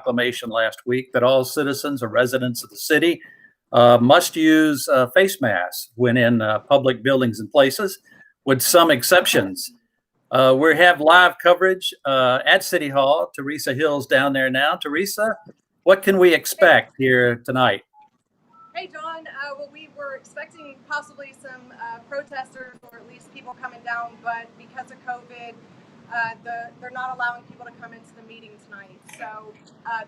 proclamation last week that all citizens or residents of the city must use face masks when in public buildings and places, with some exceptions. We have live coverage at City Hall. Teresa Hill's down there now. Teresa, what can we expect here tonight? Hey, John. Well, we were expecting possibly some protesters or at least people coming down, but because of COVID, they're not allowing people to come into the meeting tonight. So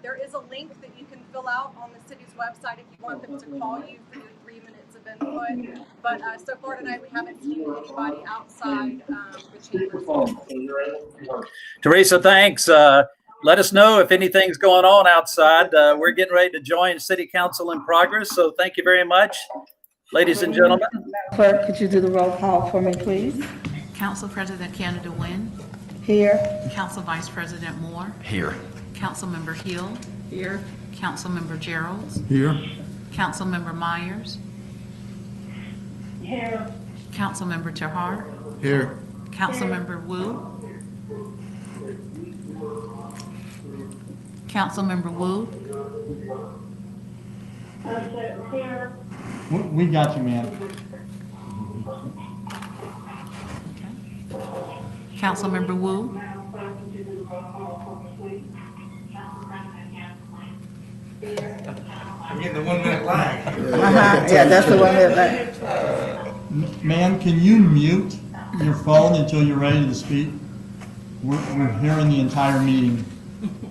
there is a link that you can fill out on the city's website if you want them to call you for your 3 minutes of input. But so far tonight, we haven't seen anybody outside the chambers. Teresa, thanks. Let us know if anything's going on outside. We're getting ready to join City Council in progress, so thank you very much, ladies and gentlemen. Clerk, could you do the roll call for me, please? Council President Canada Wynn. Here. Council Vice President Moore. Here. Councilmember Hill. Here. Councilmember Geralds. Here. Councilmember Myers. Here. Councilmember Tahar. Here. Councilmember Wu. Councilmember Wu. Here. We got you, ma'am. Councilmember Wu. I'm getting the 1 minute lag. Yeah, that's the 1 minute lag. Ma'am, can you mute your phone until you're ready to speak? We're hearing the entire meeting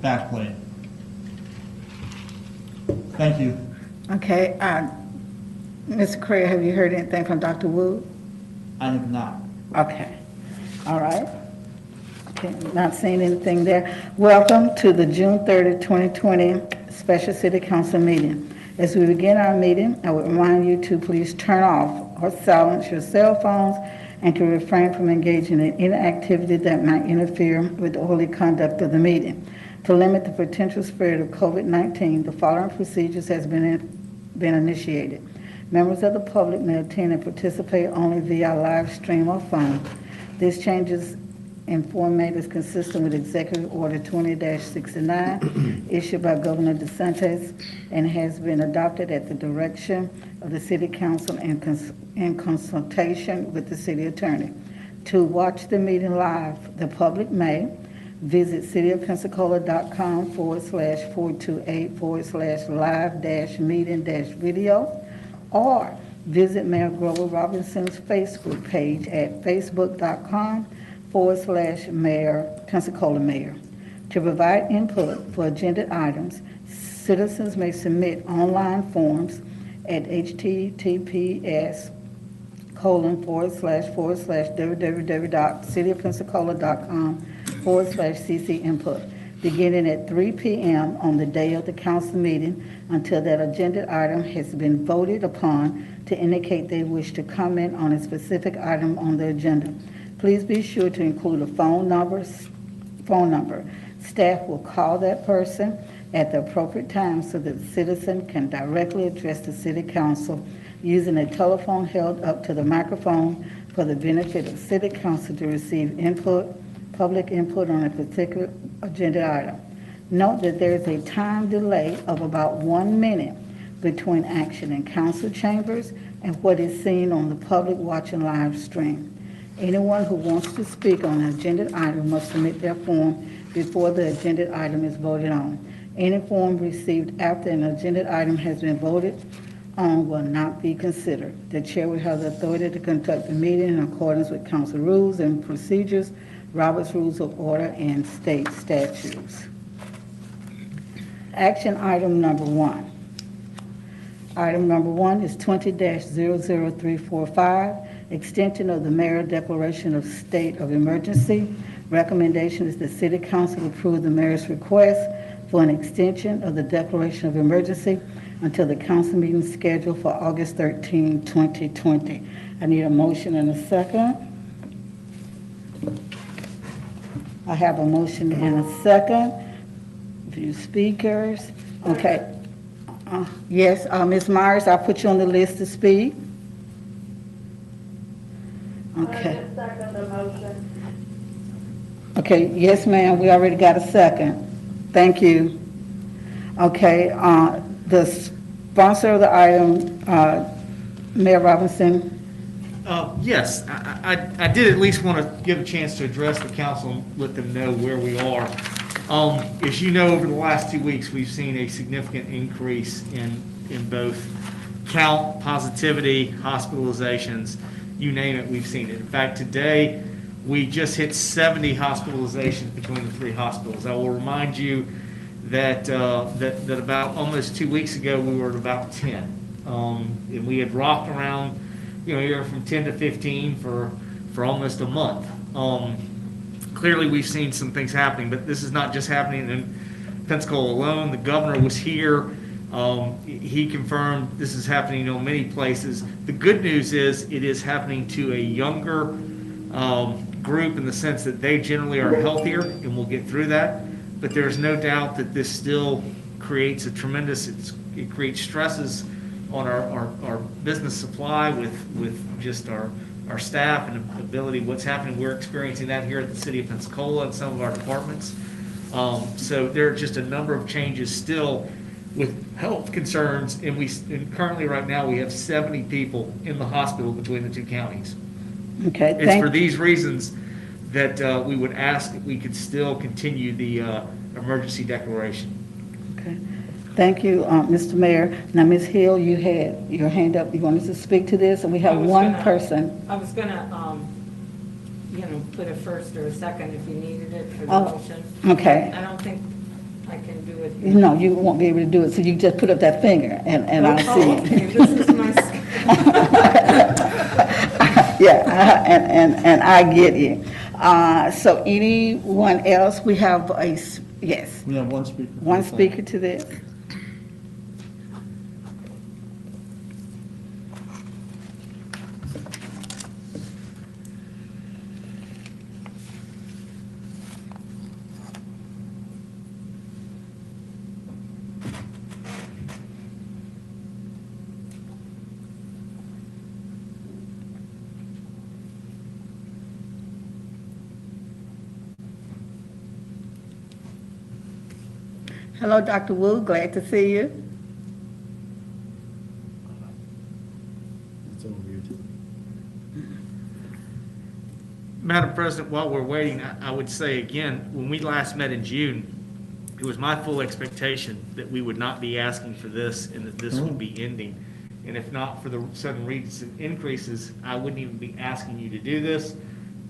backplayed. Thank you. Okay, Mr. Craig, have you heard anything from Dr. Wu? I have not. Okay, all right. Okay, not seeing anything there. Welcome to the June 30, 2020 Special City Council meeting. As we begin our meeting, I would remind you to please turn off or silence your cell phones and to refrain from engaging in any activity that might interfere with the orderly conduct of the meeting. To limit the potential spread of COVID-19, the following procedures has been initiated. Members of the public may attend and participate only via live stream or phone. This changes in format is consistent with Executive Order 20-69 issued by Governor DeSantis and has been adopted at the direction of the City Council in consultation with the City Attorney. To watch the meeting live, the public may visit cityofpensacola.com/428/live-meeting-video or visit Mayor Grover Robinson's Facebook page at facebook.com/Mayor Pensacola Mayor. To provide input for agenda items, citizens may submit online forms at https://www.cityofpensacola.com/cc input, beginning at 3 p.m. on the day of the council meeting until that agenda item has been voted upon to indicate they wish to comment on a specific item on the agenda. Please be sure to include a phone number. Staff will call that person at the appropriate time so that the citizen can directly address the City Council using a telephone held up to the microphone for the benefit of City Council to receive public input on a particular agenda item. Note that there is a time delay of about 1 minute between action in council chambers and what is seen on the public watching live stream. Anyone who wants to speak on an agenda item must submit their form before the agenda item is voted on. Any form received after an agenda item has been voted on will not be considered. The chair will have the authority to conduct the meeting in accordance with council rules and procedures, Robert's Rules of Order, and state statutes. Action item number 1. Item number 1 is 20-00345, extension of the Mayor Declaration of State of Emergency. Recommendation is the City Council approve the Mayor's request for an extension of the Declaration of Emergency until the council meeting scheduled for August 13, 2020. I need a motion and a second. I have a motion and a second. Few speakers. Okay. Yes, Ms. Myers, I'll put you on the list to speak. Okay. Okay, yes, ma'am, we already got a second. Thank you. Okay, the sponsor of the item, Mayor Robinson. Yes, I did at least want to give a chance to address the council and let them know where we are. As you know, over the last 2 weeks, we've seen a significant increase in both count, positivity, hospitalizations, you name it, we've seen it. In fact, today, we just hit 70 hospitalizations between the 3 hospitals. I will remind you that about almost 2 weeks ago, we were at about 10. And we had rocked around, here from 10 to 15 for almost a month. Clearly, we've seen some things happening, but this is not just happening in Pensacola alone. The governor was here. He confirmed this is happening in many places. The good news is it is happening to a younger group in the sense that they generally are healthier, and we'll get through that. But there's no doubt that this still creates it creates stresses on our business supply with just our staff and ability, what's happening. We're experiencing that here at the city of Pensacola and some of our departments. So there are just a number of changes still with health concerns, and currently right now we have 70 people in the hospital between the 2 counties. Okay, It's for these reasons that we would ask that we could still continue the emergency declaration. Okay. Thank you, Mr. Mayor. Now, Ms. Hill, you had your hand up. You wanted to speak to this, and we have one person. I was gonna, put a first or a second if you needed it for the Oh, motion. okay. I don't think I can do it. No, you won't be able to do it, so you just put up that finger, and I'll see it. Okay, this is my. Yeah, and I get you. So anyone else? We have yes, We have one speaker. one speaker to this. Hello, Dr. Wu, glad to see you. It's over here. Madam President, while we're waiting, I would say again, when we last met in June, it was my full expectation that we would not be asking for this and that this would be ending. And if not for the sudden recent increases, I wouldn't even be asking you to do this.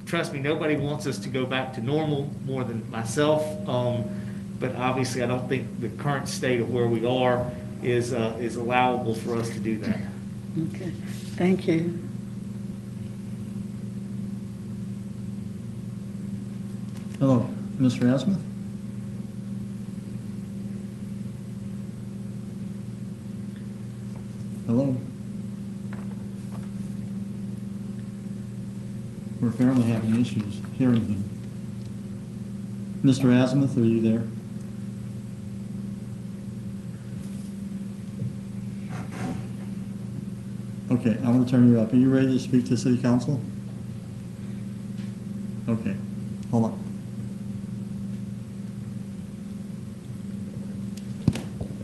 Trust me, nobody wants us to go back to normal more than myself. But obviously, I don't think the current state of where we are is allowable for us to do that. Okay, thank you. Hello, Mr. Asmuth? Hello? We're apparently having issues hearing him. Mr. Azimuth, are you there? Okay, I'm going to turn you up. Are you ready to speak to City Council? Okay, hold on.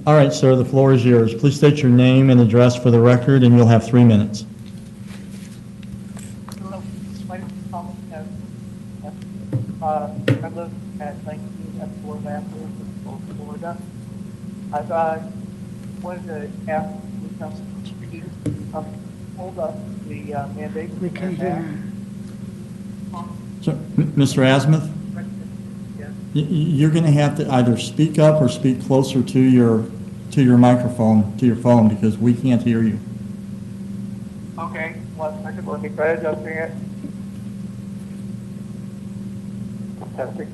All right, sir, the floor is yours. Please state your name and address for the record, and you'll have 3 minutes. Hello, my name is Thomas Kevin. I live at 19 Epsilon Avenue, Florida. I've wanted to ask the council to hold up the mandate. We can hear. So, Mr. Azimuth, Yes. you're going to have to either speak up or speak closer to your microphone, to your phone, because we can't hear you. Okay, 1 second, let me try adjusting it. Testing.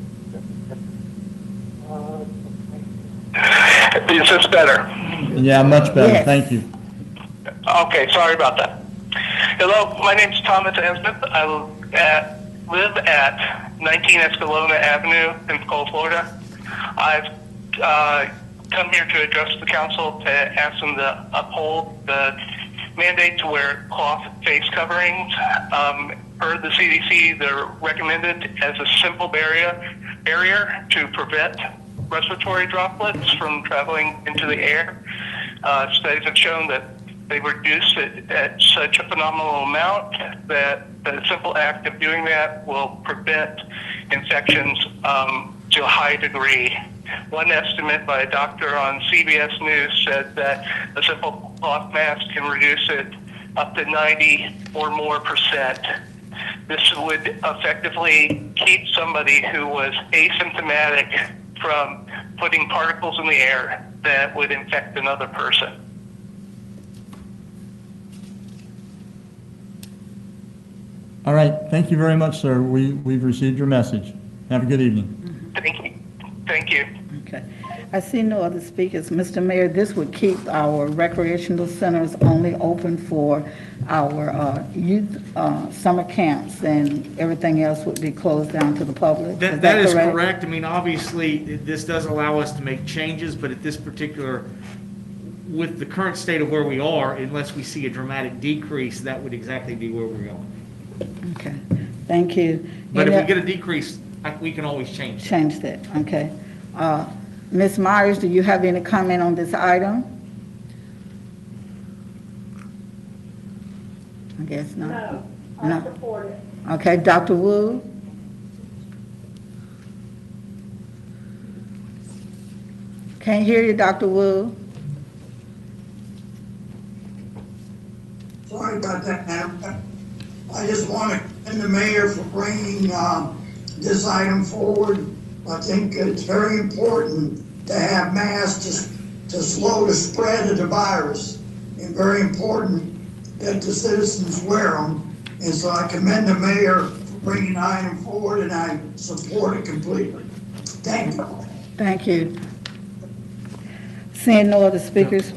Is this better? Yeah, much better. Yes. Thank you. Okay, sorry about that. Hello, my name's Thomas Esmith. I live at 19 Escalona Avenue, Pensacola, Florida. I've come here to address the council to ask them to uphold the mandate to wear cloth face coverings. Per the CDC, they're recommended as a simple barrier to prevent respiratory droplets from traveling into the air. Studies have shown that they reduce it at such a phenomenal amount that the simple act of doing that will prevent infections to a high degree. One estimate by a doctor on CBS News said that a simple cloth mask can reduce it up to 90 or more percent. This would effectively keep somebody who was asymptomatic from putting particles in the air that would infect another person. All right, thank you very much, sir. We've received your message. Have a good evening. Thank you. Thank you. Okay. I see no other speakers. Mr. Mayor, this would keep our recreational centers only open for our youth summer camps, and everything else would be closed down to the public. That is correct. I mean, obviously, this does allow us to make changes, but at this particular, with the current state of where we are, unless we see a dramatic decrease, that would exactly be where we're going. Okay, thank you. But if we get a decrease, we can always change that. Change that, okay. Ms. Myers, do you have any comment on this item? I guess not. No, No. I support it. Okay, Dr. Wu? Can't hear you, Dr. Wu. Sorry about that, Madam. I just want to commend the mayor for bringing this item forward. I think it's very important to have masks to slow the spread of the virus, and very important that the citizens wear them. And so I commend the mayor for bringing the item forward, and I support it completely. Thank you. Thank you. Seeing no other speakers?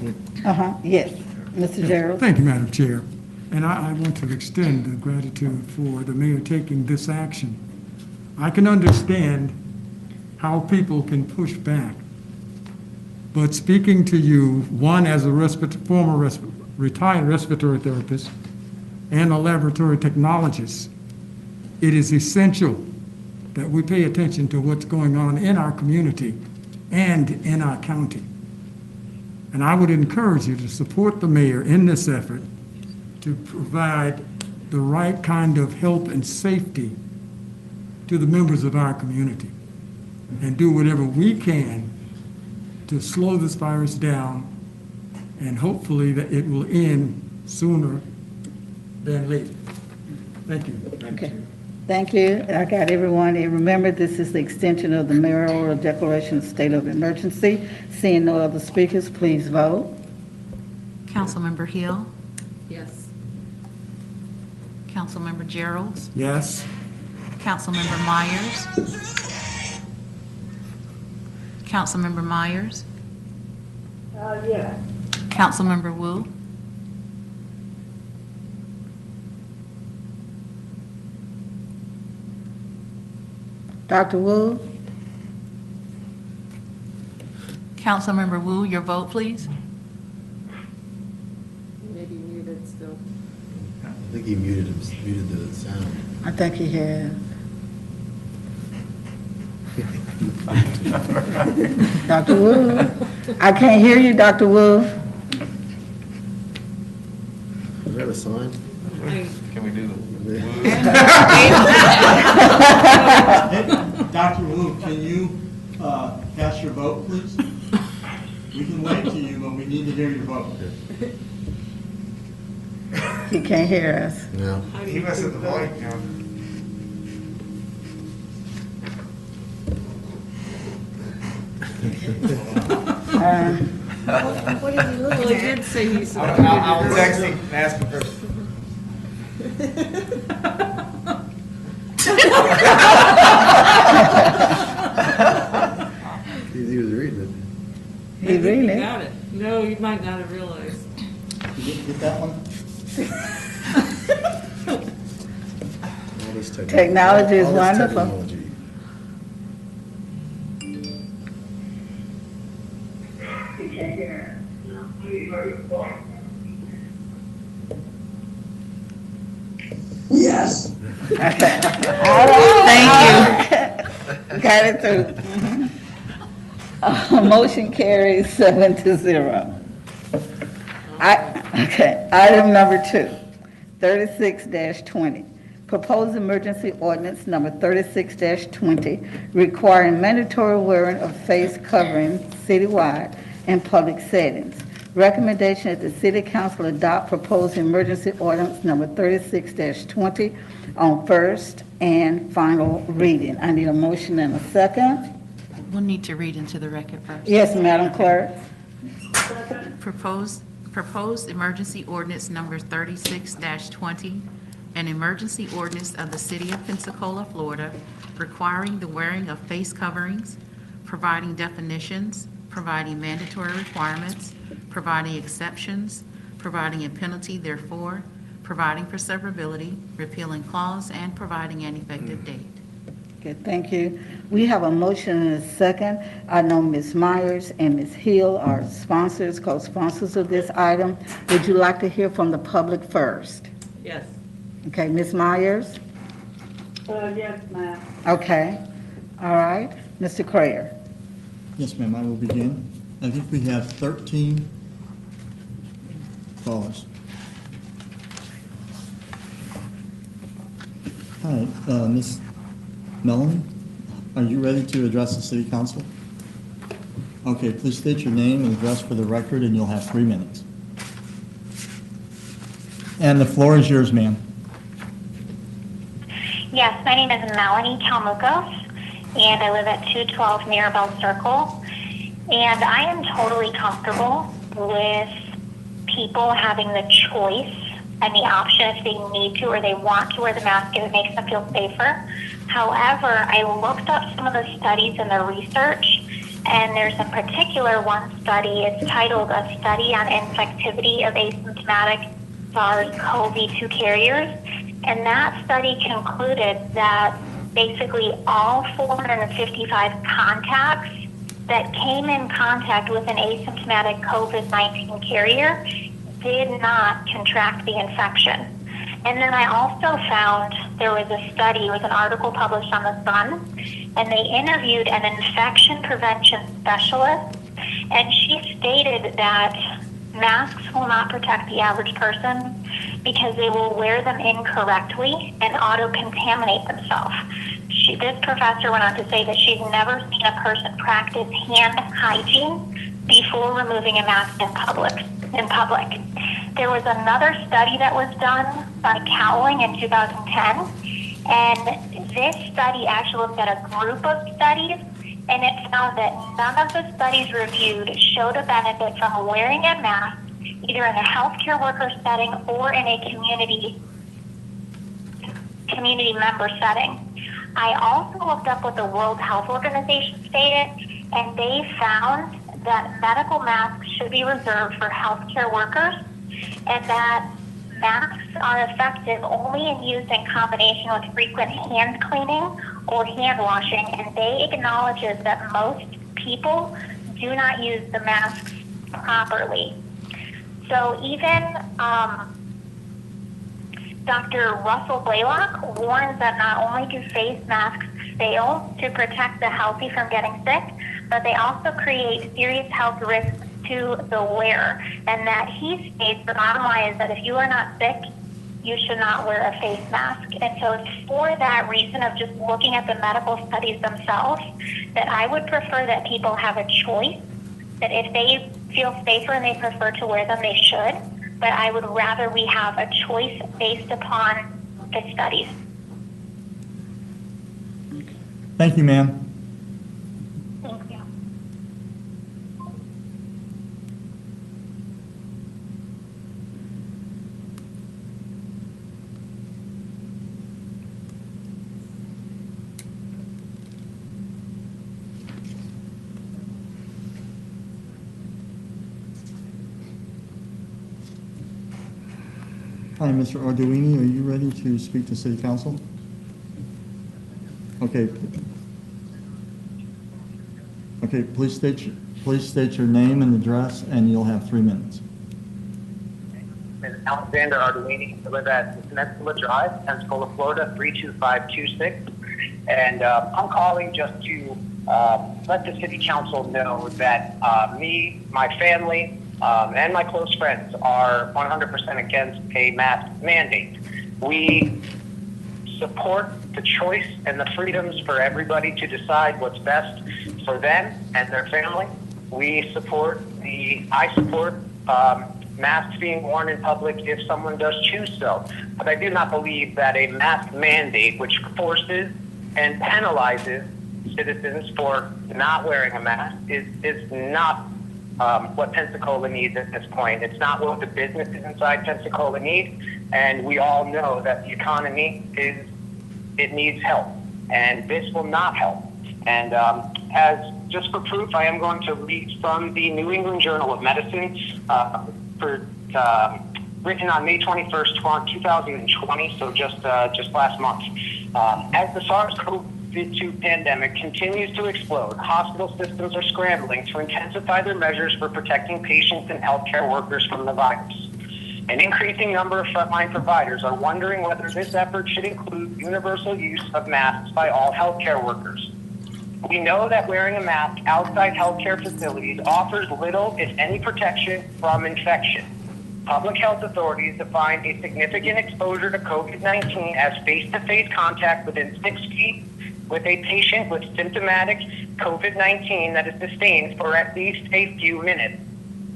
Yes, Mr. Gerald. Thank you, Madam Chair. And I want to extend the gratitude for the mayor taking this action. I can understand how people can push back. But speaking to you, one as a retired respiratory therapist and a laboratory technologist, it is essential that we pay attention to what's going on in our community and in our county. And I would encourage you to support the mayor in this effort to provide the right kind of health and safety to the members of our community, and do whatever we can to slow this virus down, and hopefully that it will end sooner than later. Thank you. Okay. Thank you. I got everyone. And remember, this is the extension of the mayoral declaration of state of emergency. Seeing no other speakers, please vote. Councilmember Hill, Yes. Councilmember Gerald, Yes? Councilmember Myers, Councilmember Myers, Yeah. Councilmember Wu, Dr. Wu? Councilmember Wu, your vote, please. Maybe muted still. I think he muted the sound. I think he has. Dr. Wu? I can't hear you, Dr. Wu. Is that a sign? Can we do the? Hey, Dr. Wu, can you cast your vote, please? We can wait to you, but we need to hear your vote. He can't hear us. No. He must have the volume down. What did he look like? Well, he did say he supported it. I'll text him and ask him first. He was reading it. He really? Got it. No, you might not have realized. You get that one? All this Technology is all this wonderful. technology. Yes. Thank you. Got it through. Motion carries 7-0. Okay, item number 2, 36-20. Proposed emergency ordinance number 36-20 requiring mandatory wearing of face covering citywide in public settings. Recommendation that the City Council adopt proposed emergency ordinance number 36-20 on first and final reading. I need a motion and a second. We'll need to read into the record first. Yes, Madam Clerk. Proposed emergency ordinance number 36-20, an emergency ordinance of the City of Pensacola, Florida, requiring the wearing of face coverings, providing definitions, providing mandatory requirements, providing exceptions, providing a penalty therefore, providing for severability, repealing clause, and providing an effective date. Okay, thank you. We have a motion and a second. I know Ms. Myers and Ms. Hill are sponsors, co-sponsors of this item. Would you like to hear from the public first? Yes. Okay, Ms. Myers? Yes, ma'am. Okay, all right. Mr. Crayer? Yes, ma'am, I will begin. I think we have 13 callers. Hi, Ms. Melanie, are you ready to address the City Council? Okay, please state your name and address for the record, and you'll have 3 minutes. And the floor is yours, ma'am. Yes, my name is Melanie Kalmukos, and I live at 212 Mirabel Circle. And I am totally comfortable with people having the choice and the option if they need to or they want to wear the mask if it makes them feel safer. However, I looked up some of the studies and the research, and there's in particular one study. It's titled A Study on Infectivity of Asymptomatic SARS-CoV-2 Carriers. And that study concluded that basically all 455 contacts that came in contact with an asymptomatic COVID-19 carrier did not contract the infection. And then I also found there was a study, it was an article published on The Sun, and they interviewed an infection prevention specialist, and she stated that masks will not protect the average person because they will wear them incorrectly and auto-contaminate themselves. This professor went on to say that she's never seen a person practice hand hygiene before removing a mask in public. There was another study that was done by Cowling in 2010, and this study actually looked at a group of studies, and it found that none of the studies reviewed showed a benefit from wearing a mask either in a healthcare worker setting or in a community member setting. I also looked up what the World Health Organization stated, and they found that medical masks should be reserved for healthcare workers, and that masks are effective only in used in combination with frequent hand cleaning or hand washing, and they acknowledges that most people do not use the masks properly. So even Dr. Russell Blaylock warns that not only do face masks fail to protect the healthy from getting sick, but they also create serious health risks to the wearer. And that he states the bottom line is that if you are not sick, you should not wear a face mask. And so it's for that reason of just looking at the medical studies themselves that I would prefer that people have a choice, that if they feel safer and they prefer to wear them, they should. But I would rather we have a choice based upon the studies. Thank you, ma'am. Thank you. Hi, Mr. Arduini, are you ready to speak to City Council? Okay. Okay, please state your name and address, and you'll have 3 minutes. Alexander Arduini. I live at Pensacola Drive, Pensacola, Florida, 32526. And I'm calling just to let the city council know that me, my family, and my close friends are 100% against a mask mandate. We support the choice and the freedoms for everybody to decide what's best for them and their family. I support masks being worn in public if someone does choose so. But I do not believe that a mask mandate, which forces and penalizes citizens for not wearing a mask, is not what Pensacola needs at this point. It's not what the businesses inside Pensacola need, and we all know that the economy needs help, and this will not help. And as just for proof, I am going to read from the New England Journal of Medicine, written on May 21st, 2020, so just last month. As the SARS-CoV-2 pandemic continues to explode, hospital systems are scrambling to intensify their measures for protecting patients and healthcare workers from the virus. An increasing number of frontline providers are wondering whether this effort should include universal use of masks by all healthcare workers. We know that wearing a mask outside healthcare facilities offers little, if any, protection from infection. Public health authorities define a significant exposure to COVID-19 as face-to-face contact within 6 feet with a patient with symptomatic COVID-19 that is sustained for at least a few minutes.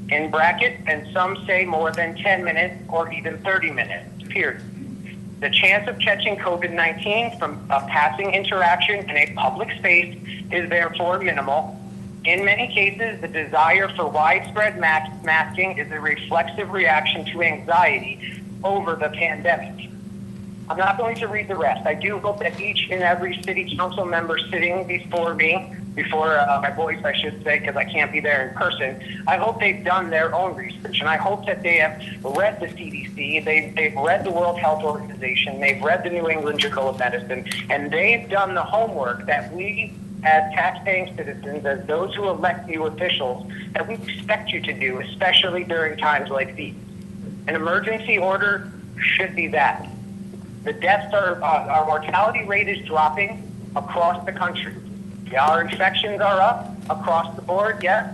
In brackets, and some say more than 10 minutes or even 30 minutes, period. The chance of catching COVID-19 from a passing interaction in a public space is therefore minimal. In many cases, the desire for widespread masking is a reflexive reaction to anxiety over the pandemic. I'm not going to read the rest. I do hope that each and every city council member sitting before my voice, I should say, because I can't be there in person, I hope they've done their own research, and I hope that they have read the CDC, they've read the World Health Organization, they've read the New England Journal of Medicine, and they've done the homework that we, as tax-paying citizens, as those who elect you officials, that we expect you to do, especially during times like these. An emergency order should be that. The deaths our mortality rate is dropping across the country. Yeah, our infections are up across the board, yes,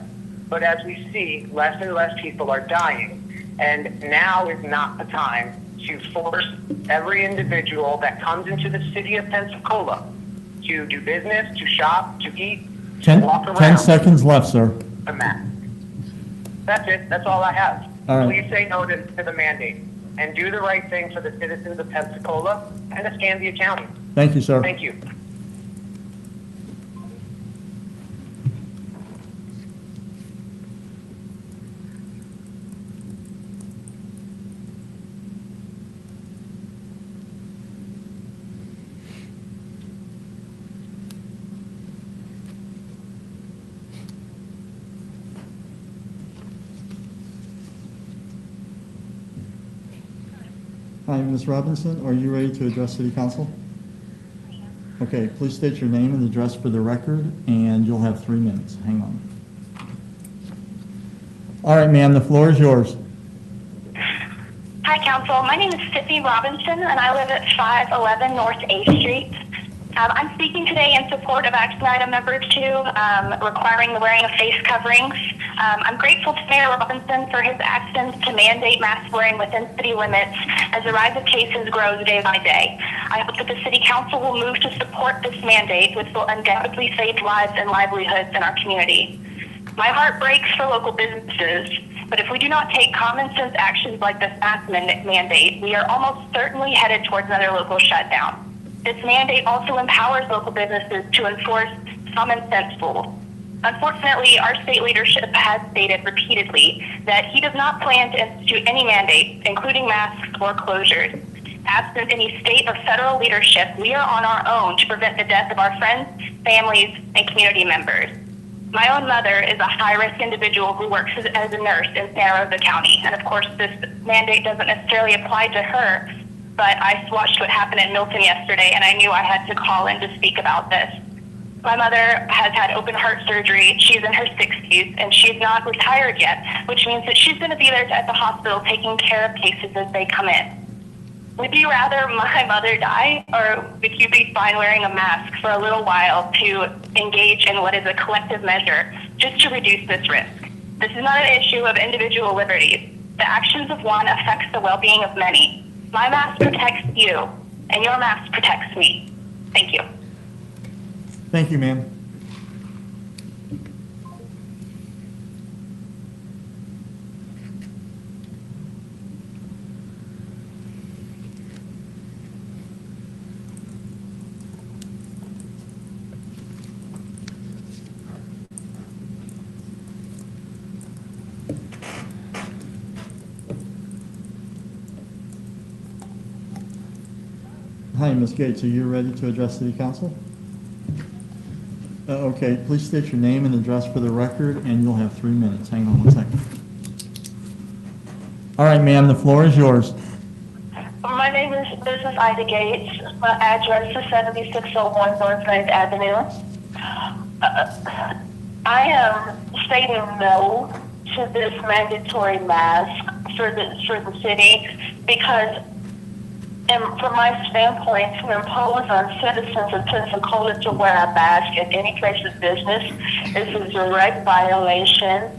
but as we see, less and less people are dying. And now is not the time to force every individual that comes into the city of Pensacola to do business, to shop, to eat, to walk around. 10 seconds left, sir. A mask. That's it. That's all I have. All right. Please say no to the mandate and do the right thing for the citizens of Pensacola and Escambia County. Thank you, sir. Thank you. Hi, Ms. Robinson, are you ready to address City Council? Okay, please state your name and address for the record, and you'll have 3 minutes. Hang on. All right, ma'am, the floor is yours. Hi, Council. My name is Tiffany Robinson, and I live at 511 North 8th Street. I'm speaking today in support of action item number 2, requiring the wearing of face coverings. I'm grateful to Mayor Robinson for his actions to mandate mask wearing within city limits as the rise of cases grows day by day. I hope that the City Council will move to support this mandate, which will undoubtedly save lives and livelihoods in our community. My heart breaks for local businesses, but if we do not take common sense actions like this mask mandate, we are almost certainly headed towards another local shutdown. This mandate also empowers local businesses to enforce common sense rules. Unfortunately, our state leadership has stated repeatedly that he does not plan to institute any mandates, including masks or closures. Absent any state or federal leadership, we are on our own to prevent the death of our friends, families, and community members. My own mother is a high-risk individual who works as a nurse in Santa Rosa County, and of course this mandate doesn't necessarily apply to her, but I watched what happened in Milton yesterday, and I knew I had to call in to speak about this. My mother has had open heart surgery. She's in her 60s, and she's not retired yet, which means that she's going to be there at the hospital taking care of cases as they come in. Would you rather my mother die, or would you be fine wearing a mask for a little while to engage in what is a collective measure just to reduce this risk? This is not an issue of individual liberties. The actions of one affects the well-being of many. My mask protects you, and your mask protects me. Thank you. Thank you, ma'am. Hi, Ms. Gates, are you ready to address City Council? Okay, please state your name and address for the record, and you'll have 3 minutes. Hang on one second. All right, ma'am, the floor is yours. My name is Mrs. Ida Gates. My address is 7601 North 9th Avenue. I am stating no to this mandatory mask for the city because, from my standpoint, to impose on citizens of Pensacola to wear a mask at any place of business is a direct violation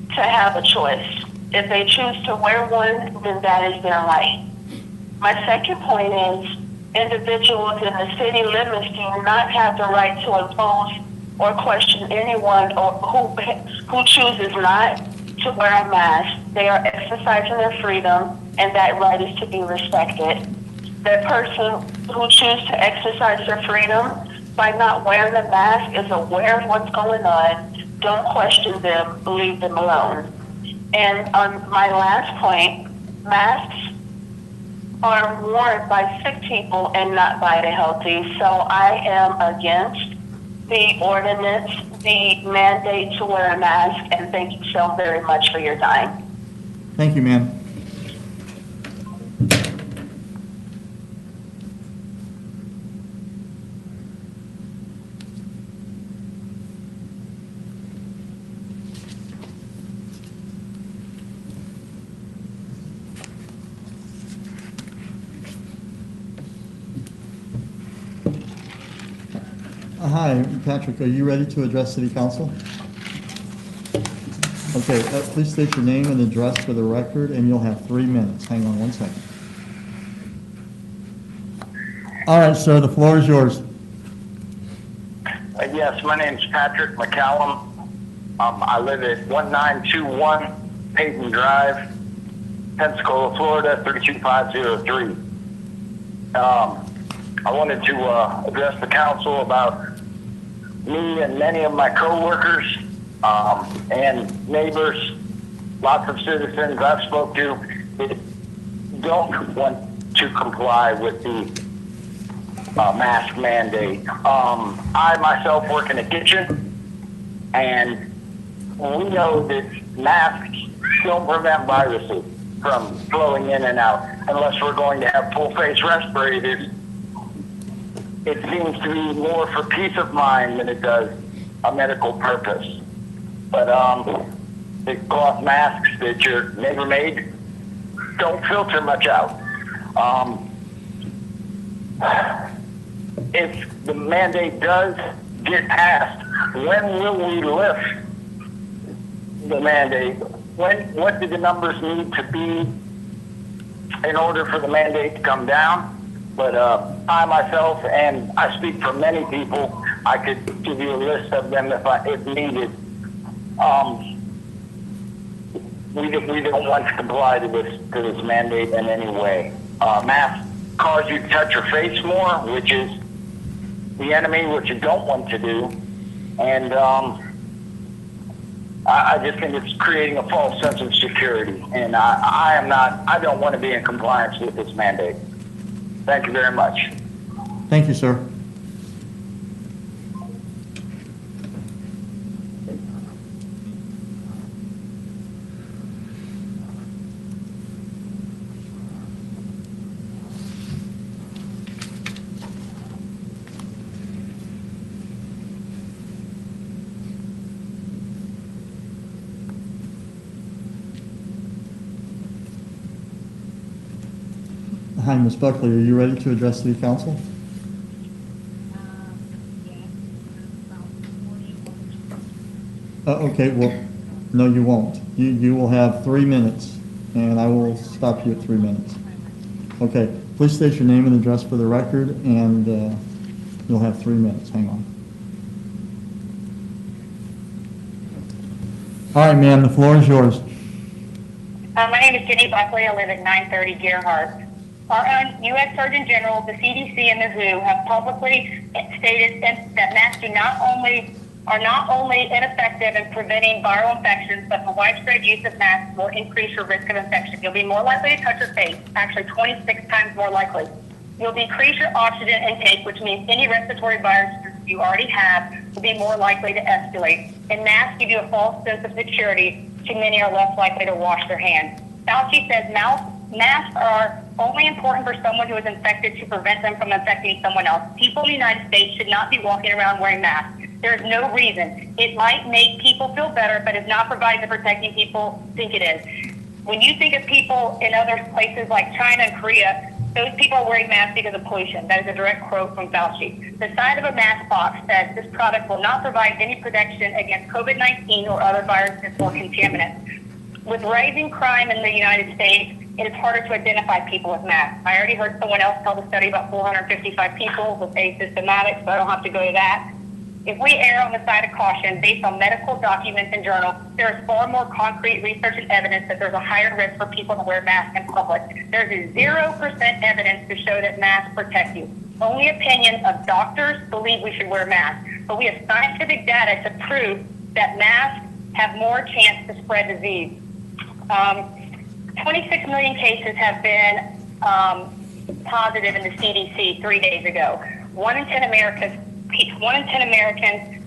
to have a choice. If they choose to wear one, then that is their right. My second point is individuals in the city limits do not have the right to impose or question anyone who chooses not to wear a mask. They are exercising their freedom, and that right is to be respected. That person who chooses to exercise their freedom by not wearing the mask is aware of what's going on. Don't question them, leave them alone. And on my last point, masks are worn by sick people and not by the healthy. So I am against the ordinance, the mandate to wear a mask, and thank you so very much for your time. Thank you, ma'am. Hi, Patrick, are you ready to address City Council? Okay, please state your name and address for the record, and you'll have 3 minutes. Hang on one second. All right, sir, the floor is yours. Yes, my name's Patrick McCallum. I live at 1921 Peyton Drive, Pensacola, Florida, 32503. I wanted to address the council about me and many of my coworkers and neighbors, lots of citizens I've spoke to that don't want to comply with the mask mandate. I myself work in a kitchen, and we know that masks don't prevent viruses from flowing in and out unless we're going to have full face respirators. It seems to be more for peace of mind than it does a medical purpose. But the cloth masks that your neighbor made don't filter much out. If the mandate does get passed, when will we lift the mandate? What do the numbers need to be in order for the mandate to come down? But I myself, and I speak for many people, I could give you a list of them if needed. We don't want to comply to this mandate in any way. Masks cause you to touch your face more, which is the enemy, which you don't want to do. And I just think it's creating a false sense of security. And I don't want to be in compliance with this mandate. Thank you very much. Thank you, sir. Hi, Ms. Buckley, are you ready to address City Council? Okay, well, no, you won't. You will have 3 minutes, and I will stop you at 3 minutes. Okay, please state your name and address for the record, and you'll have 3 minutes. Hang on. All right, ma'am, the floor is yours. My name is Jenny Buckley. I live at 930 Gerhardt. Our own U.S. Surgeon General, the CDC, and the WHO have publicly stated that masks are not only ineffective in preventing viral infections, but the widespread use of masks will increase your risk of infection. You'll be more likely to touch your face, actually 26 times more likely. You'll decrease your oxygen intake, which means any respiratory viruses you already have will be more likely to escalate. And masks give you a false sense of security, so many are less likely to wash their hands. Fauci says masks are only important for someone who is infected to prevent them from infecting someone else. People in the United States should not be walking around wearing masks. There is no reason. It might make people feel better, but it's not providing the protecting people think it is. When you think of people in other places like China and Korea, those people are wearing masks because of pollution. That is a direct quote from Fauci. The side of a mask box says this product will not provide any protection against COVID-19 or other viruses or contaminants. With rising crime in the United States, it is harder to identify people with masks. I already heard someone else tell the study about 455 people with asymptomatics, so I don't have to go to that. If we err on the side of caution based on medical documents and journals, there is far more concrete research and evidence that there's a higher risk for people to wear masks in public. There's a 0% evidence to show that masks protect you. Only opinions of doctors believe we should wear masks, but we have scientific data to prove that masks have more chance to spread disease. 26 million cases have been positive in the CDC 3 days ago. 1 in 10 Americans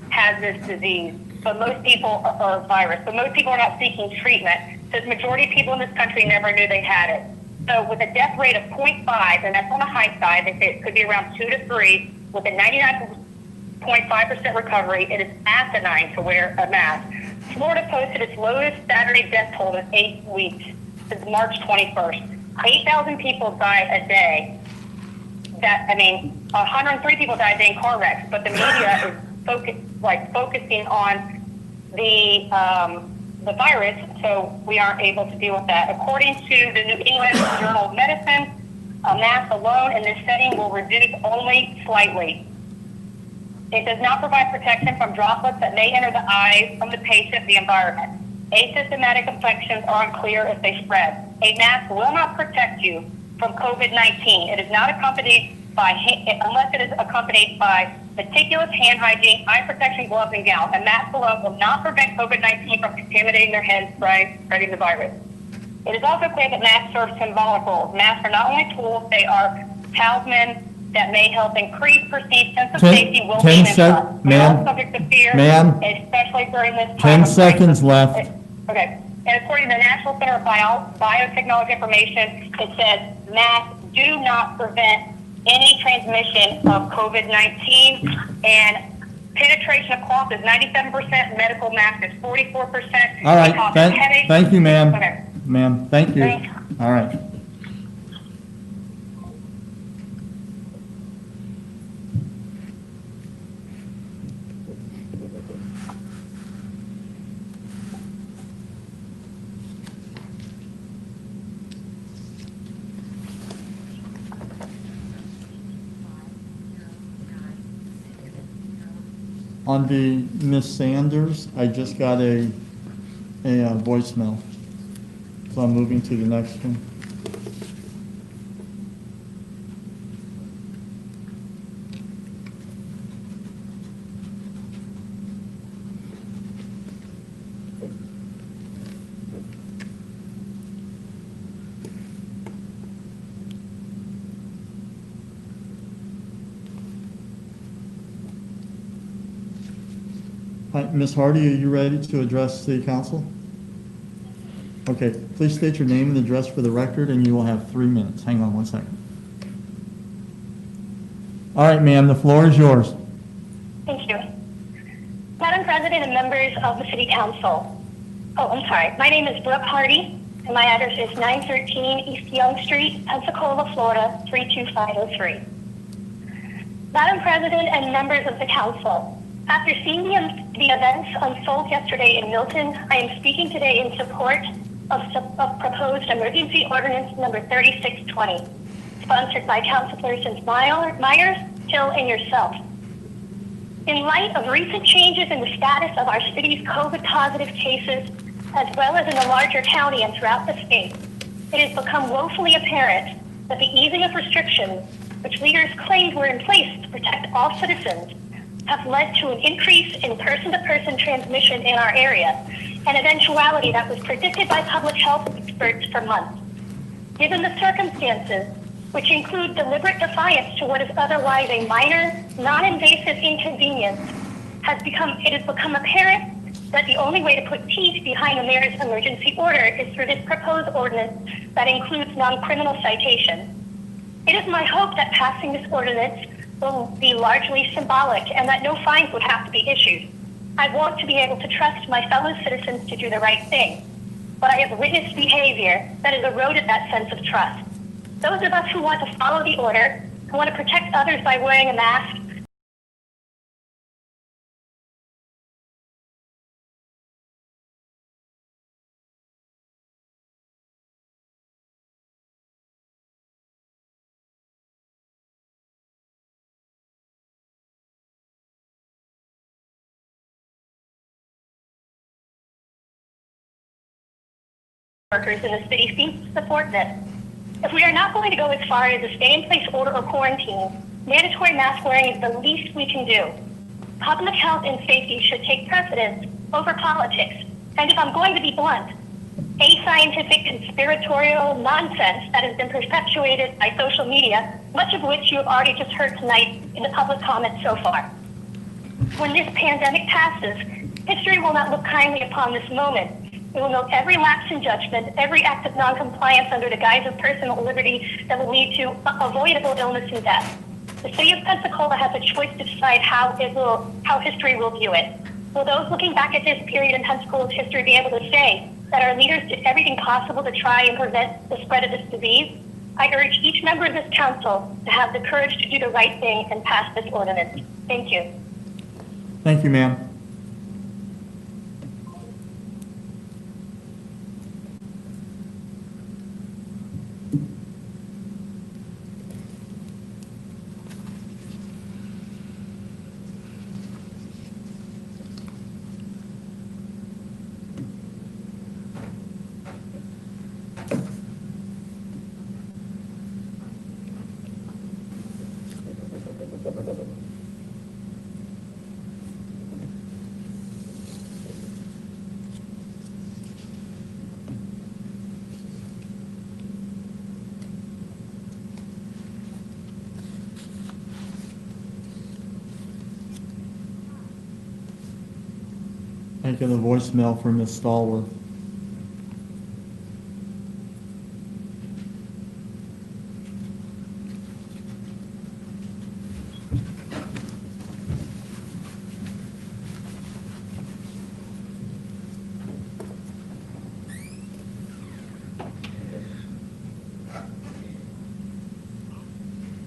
has this disease, but most people are virus. But most people are not seeking treatment. So the majority of people in this country never knew they had it. So with a death rate of 0.5, and that's on the high side, they say it could be around 2 to 3, with a 99.5% recovery, it is asinine to wear a mask. Florida posted its lowest Saturday death toll in 8 weeks since March 21st. 8,000 people die a day. 103 people die a day in car wrecks, but the media is focusing on the virus, so we aren't able to deal with that. According to the New England Journal of Medicine, a mask alone in this setting will reduce only slightly. It does not provide protection from droplets that may enter the eyes from the patient, the environment. Asymptomatic infections are unclear if they spread. A mask will not protect you from COVID-19. It is not accompanied by, unless it is accompanied by meticulous hand hygiene, eye protection gloves, and gowns. A mask alone will not prevent COVID-19 from contaminating their heads by spreading the virus. It is also clear that masks serve symbolic roles. Masks are not only tools, they are talismans that may help increase perceived sense of safety, well-being, and trust. We're all subject to fear, especially during this time. 10 seconds left. Okay. And according to the National Center of Biotechnology Information, it says masks do not prevent any transmission of COVID-19, and penetration of cloth is 97%, medical mask is 44%. All right, thank you, ma'am. Okay. Ma'am, thank you. Thanks. All right. On the Miss Sanders, I just got a voicemail, so I'm moving to the next one. Hi, Ms. Hardy, are you ready to address City Council? Okay, please state your name and address for the record, and you will have 3 minutes. Hang on one second. All right, ma'am, the floor is yours. Thank you. Madam President and members of the City Council. Oh, I'm sorry. My name is Brooke Hardy, and my address is 913 East Young Street, Pensacola, Florida, 32503. Madam President and members of the council, after seeing the events unfold yesterday in Milton, I am speaking today in support of proposed emergency ordinance number 3620, sponsored by Councilors Myers, Hill, and yourself. In light of recent changes in the status of our city's COVID positive cases, as well as in the larger county and throughout the state, it has become woefully apparent that the easing of restrictions, which leaders claimed were in place to protect all citizens, have led to an increase in person-to-person transmission in our area, an eventuality that was predicted by public health experts for months. Given the circumstances, which include deliberate defiance to what is otherwise a minor, non-invasive inconvenience, it has become apparent that the only way to put teeth behind the mayor's emergency order is through this proposed ordinance that includes non-criminal citations. It is my hope that passing this ordinance will be largely symbolic and that no fines would have to be issued. I want to be able to trust my fellow citizens to do the right thing, but I have witnessed behavior that has eroded that sense of trust. Those of us who want to follow the order, who want to protect others by wearing a mask, workers in the city seem to support this. If we are not going to go as far as a stay-in-place order or quarantine, mandatory mask wearing is the least we can do. Public health and safety should take precedence over politics. And if I'm going to be blunt, ascientific conspiratorial nonsense that has been perpetuated by social media, much of which you have already just heard tonight in the public comments so far. When this pandemic passes, history will not look kindly upon this moment. We will note every lapse in judgment, every act of noncompliance under the guise of personal liberty that will lead to avoidable illness and death. The city of Pensacola has a choice to decide how history will view it. Will those looking back at this period in Pensacola's history be able to say that our leaders did everything possible to try and prevent the spread of this disease? I urge each member of this council to have the courage to do the right thing and pass this ordinance. Thank you. Thank you, ma'am. I get a voicemail from Ms. Stallworth.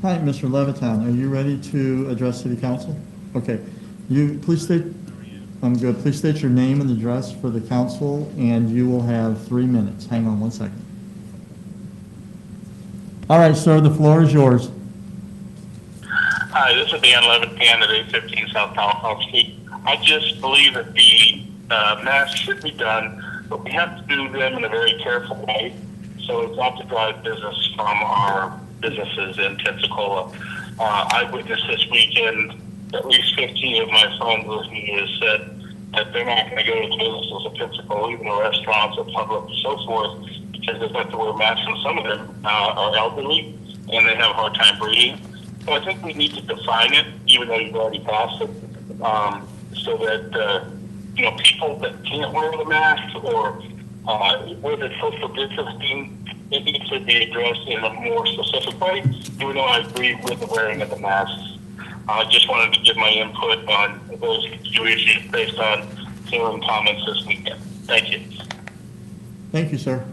Hi, Mr. Levitan, are you ready to address City Council? Okay, please state, I'm good. Please state your name and address for the council, and you will have 3 minutes. Hang on one second. All right, sir, the floor is yours. Hi, this is Dan Levitan at 815 South Pensacola Street. I just believe that the masks should be done, but we have to do them in a very careful way, so it's not to drive business from our businesses in Pensacola. I witnessed this weekend at least 15 of my friends with me has said that they're not going to go to businesses in Pensacola, even the restaurants or public and so forth, because they have to wear masks, and some of them are elderly and they have a hard time breathing. So I think we need to define it, even though you've already passed it, so that people that can't wear the mask or where the social distancing, it needs to be addressed in a more specific way, even though I agree with the wearing of the masks. I just wanted to give my input on those two issues based on hearing comments this weekend. Thank you. Thank you, sir.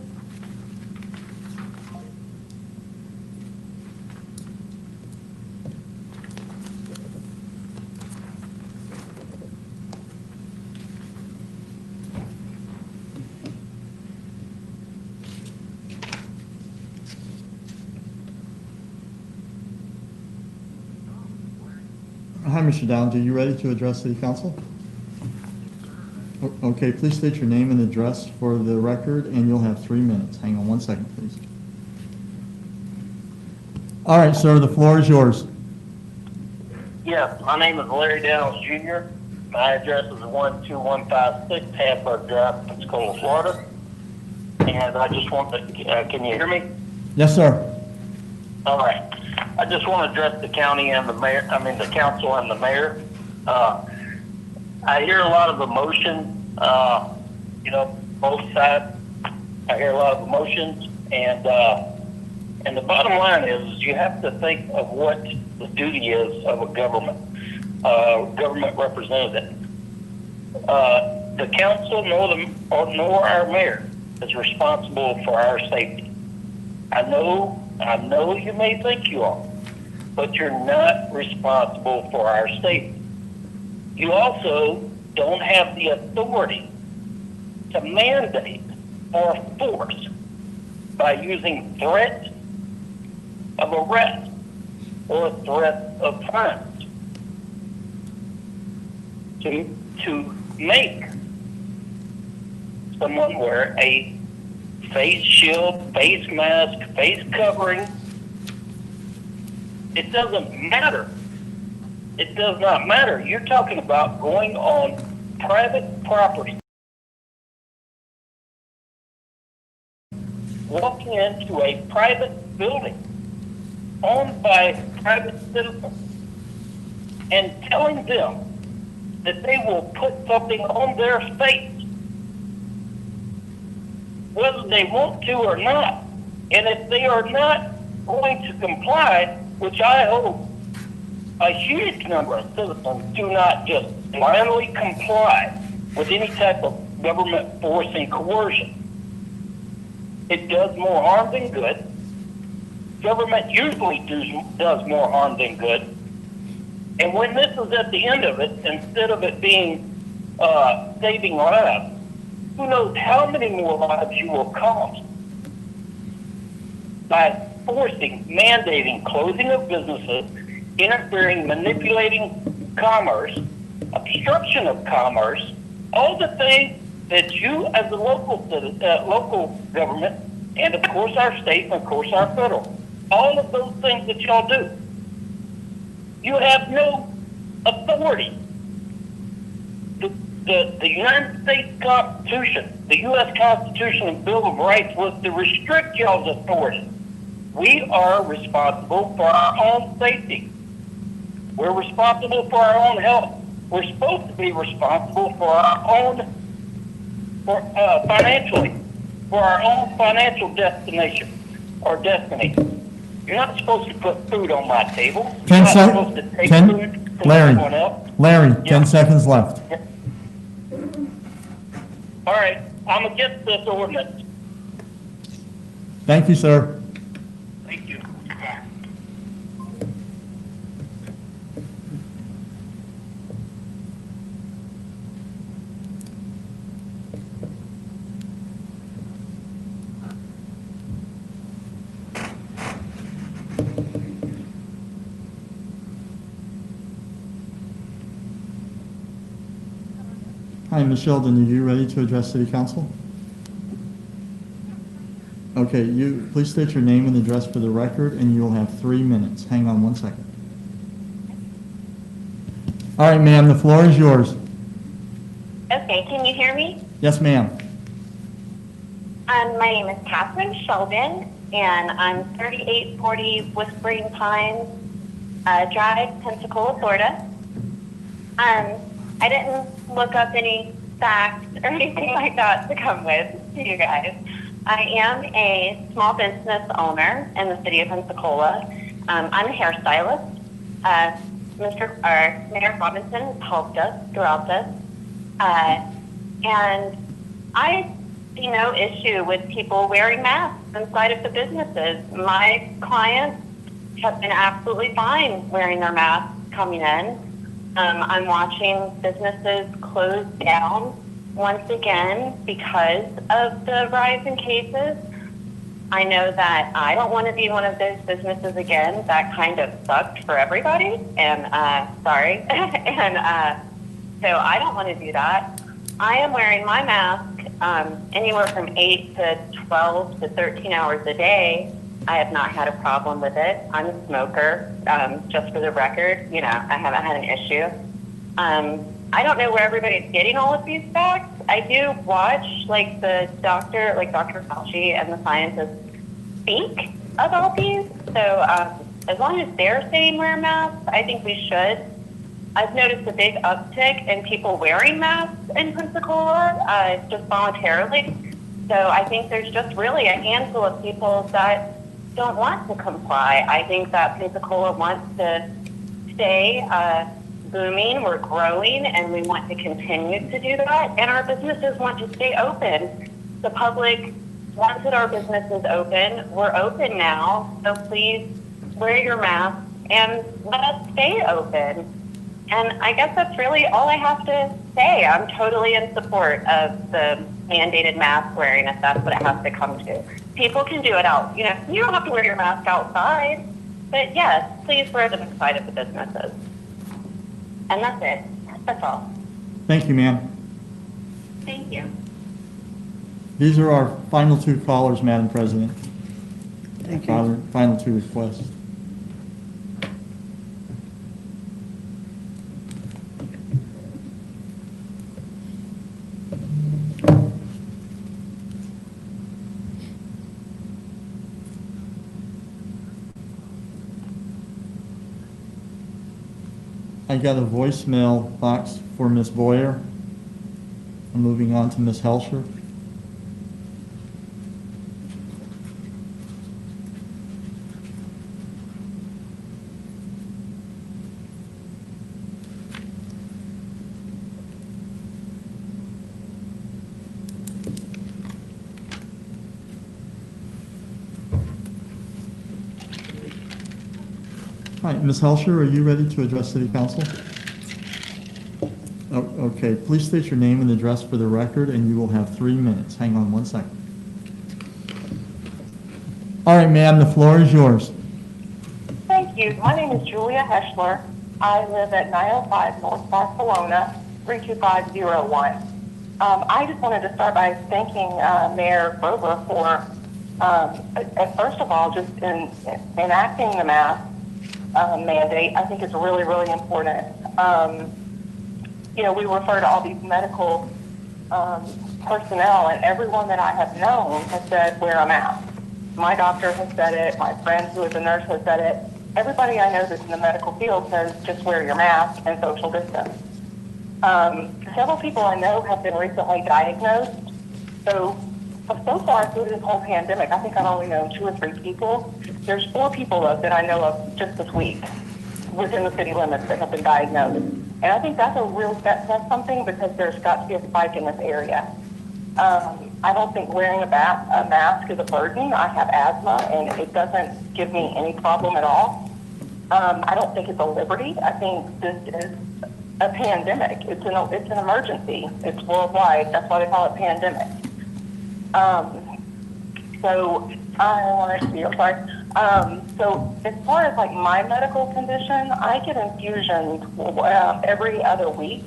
Hi, Mr. Downs. Are you ready to address City Council? Okay, please state your name and address for the record, and you'll have 3 minutes. Hang on one second, please. All right, sir, the floor is yours. Yes, my name is Larry Downs Jr. My address is 12156 Hamburg Drive, Pensacola, Florida. And I just want to, can you hear me? Yes, sir. All right. I just want to address the county and the mayor, the council and the mayor. I hear a lot of emotion, both sides. I hear a lot of emotions, and the bottom line is you have to think of what the duty is of a government representative. The council nor our mayor is responsible for our safety. I know you may think you are, but you're not responsible for our safety. You also don't have the authority to mandate or force by using threat of arrest or threat of fines to make someone wear a face shield, face mask, face covering. It doesn't matter. It does not matter. You're talking about going on private property, walking into a private building owned by private citizens and telling them that they will put something on their face, whether they want to or not. And if they are not going to comply, which I hope a huge number of citizens do not just blindly comply with any type of government force and coercion. It does more harm than good. Government usually does more harm than good. And when this is at the end of it, instead of it being saving lives, who knows how many more lives you will cost by forcing, mandating closing of businesses, interfering, manipulating commerce, obstruction of commerce, all the things that you as a local government, and of course our state and of course our federal, all of those things that y'all do, you have no authority. The United States Constitution, the U.S. Constitution and Bill of Rights was to restrict y'all's authority. We are responsible for our own safety. We're responsible for our own health. We're supposed to be responsible for our own, financially, for our own financial destination or destiny. You're not supposed to put food on my table. You're not supposed to take food from someone else. Larry, 10 seconds left. Yeah. All right, I'm against this ordinance. Thank you, sir. Thank you. Hi, Ms. Sheldon, are you ready to address City Council? Okay, please state your name and address for the record, and you'll have 3 minutes. Hang on one second. All right, ma'am, the floor is yours. Okay, can you hear me? Yes, ma'am. My name is Catherine Sheldon, and I'm 3840 Whispering Pines Drive, Pensacola, Florida. I didn't look up any facts or anything like that to come with to you guys. I am a small business owner in the city of Pensacola. I'm a hairstylist. Mayor Robinson has helped us throughout this. And I see no issue with people wearing masks inside of the businesses. My clients have been absolutely fine wearing their masks coming in. I'm watching businesses close down once again because of the rise in cases. I know that I don't want to be one of those businesses again. That kind of sucked for everybody, and sorry. And so I don't want to do that. I am wearing my mask anywhere from 8 to 12 to 13 hours a day. I have not had a problem with it. I'm a smoker, just for the record. You know, I haven't had an issue. I don't know where everybody's getting all of these facts. I do watch, like, the doctor, like Dr. Fauci and the scientists speak about these. So as long as they're saying wear masks, I think we should. I've noticed a big uptick in people wearing masks in Pensacola, just voluntarily. So I think there's just really a handful of people that don't want to comply. I think that Pensacola wants to stay booming, we're growing, and we want to continue to do that. And our businesses want to stay open. The public wanted our businesses open. We're open now, so please wear your mask and let us stay open. And I guess that's really all I have to say. I'm totally in support of the mandated mask wearing if that's what it has to come to. People can do it out. You know, you don't have to wear your mask outside, but yes, please wear them inside of the businesses. And that's it. That's all. Thank you, ma'am. Thank you. These are our final two callers, Madam President. Thank you. Final two requests. I got a voicemail box for Ms. Boyer. I'm moving on to Ms. Helsher. Hi, Ms. Helsher, are you ready to address City Council? Oh, okay, please state your name and address for the record, and you will have 3 minutes. Hang on 1 second. All right, ma'am, the floor is yours. Thank you. My name is Julia Heschler. I live at 905 North Barcelona, 32501. I just wanted to start by thanking Mayor Grover for, first of all, just in enacting the mask mandate. I think it's really, really important. You know, we refer to all these medical personnel, and everyone that I have known has said wear a mask. My doctor has said it. My friend who is a nurse has said it. Everybody I know that's in the medical field says just wear your mask and social distance. Several people I know have been recently diagnosed. So far through this whole pandemic, I think I've only known 2 or 3 people. There's 4 people though that I know of just this week within the city limits that have been diagnosed. And I think that's that's something, because there's got to be a spike in this area. I don't think wearing a mask is a burden. I have asthma, and it doesn't give me any problem at all. I don't think it's a liberty. I think this is a pandemic. It's an emergency. It's worldwide. That's why they call it pandemic. So I wanted to be, I'm sorry. So as far as like my medical condition, I get infusions every other week,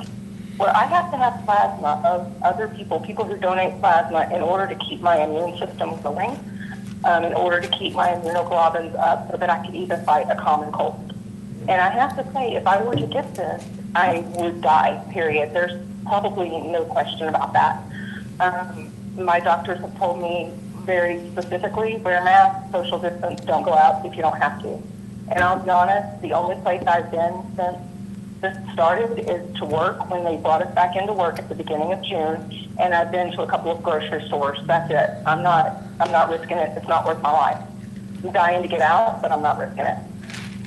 where I have to have plasma of other people who donate plasma in order to keep my immune system going, in order to keep my immunoglobulins up so that I could even fight a common cold. And I have to say, if I were to get this, I would die, period. There's probably no question about that. My doctors have told me very specifically, wear a mask, social distance, don't go out if you don't have to. And I'll be honest, the only place I've been since this started is to work when they brought us back into work at the beginning of June, and I've been to a couple of grocery stores. That's it. I'm not risking it. It's not worth my life. I'm dying to get out, but I'm not risking it.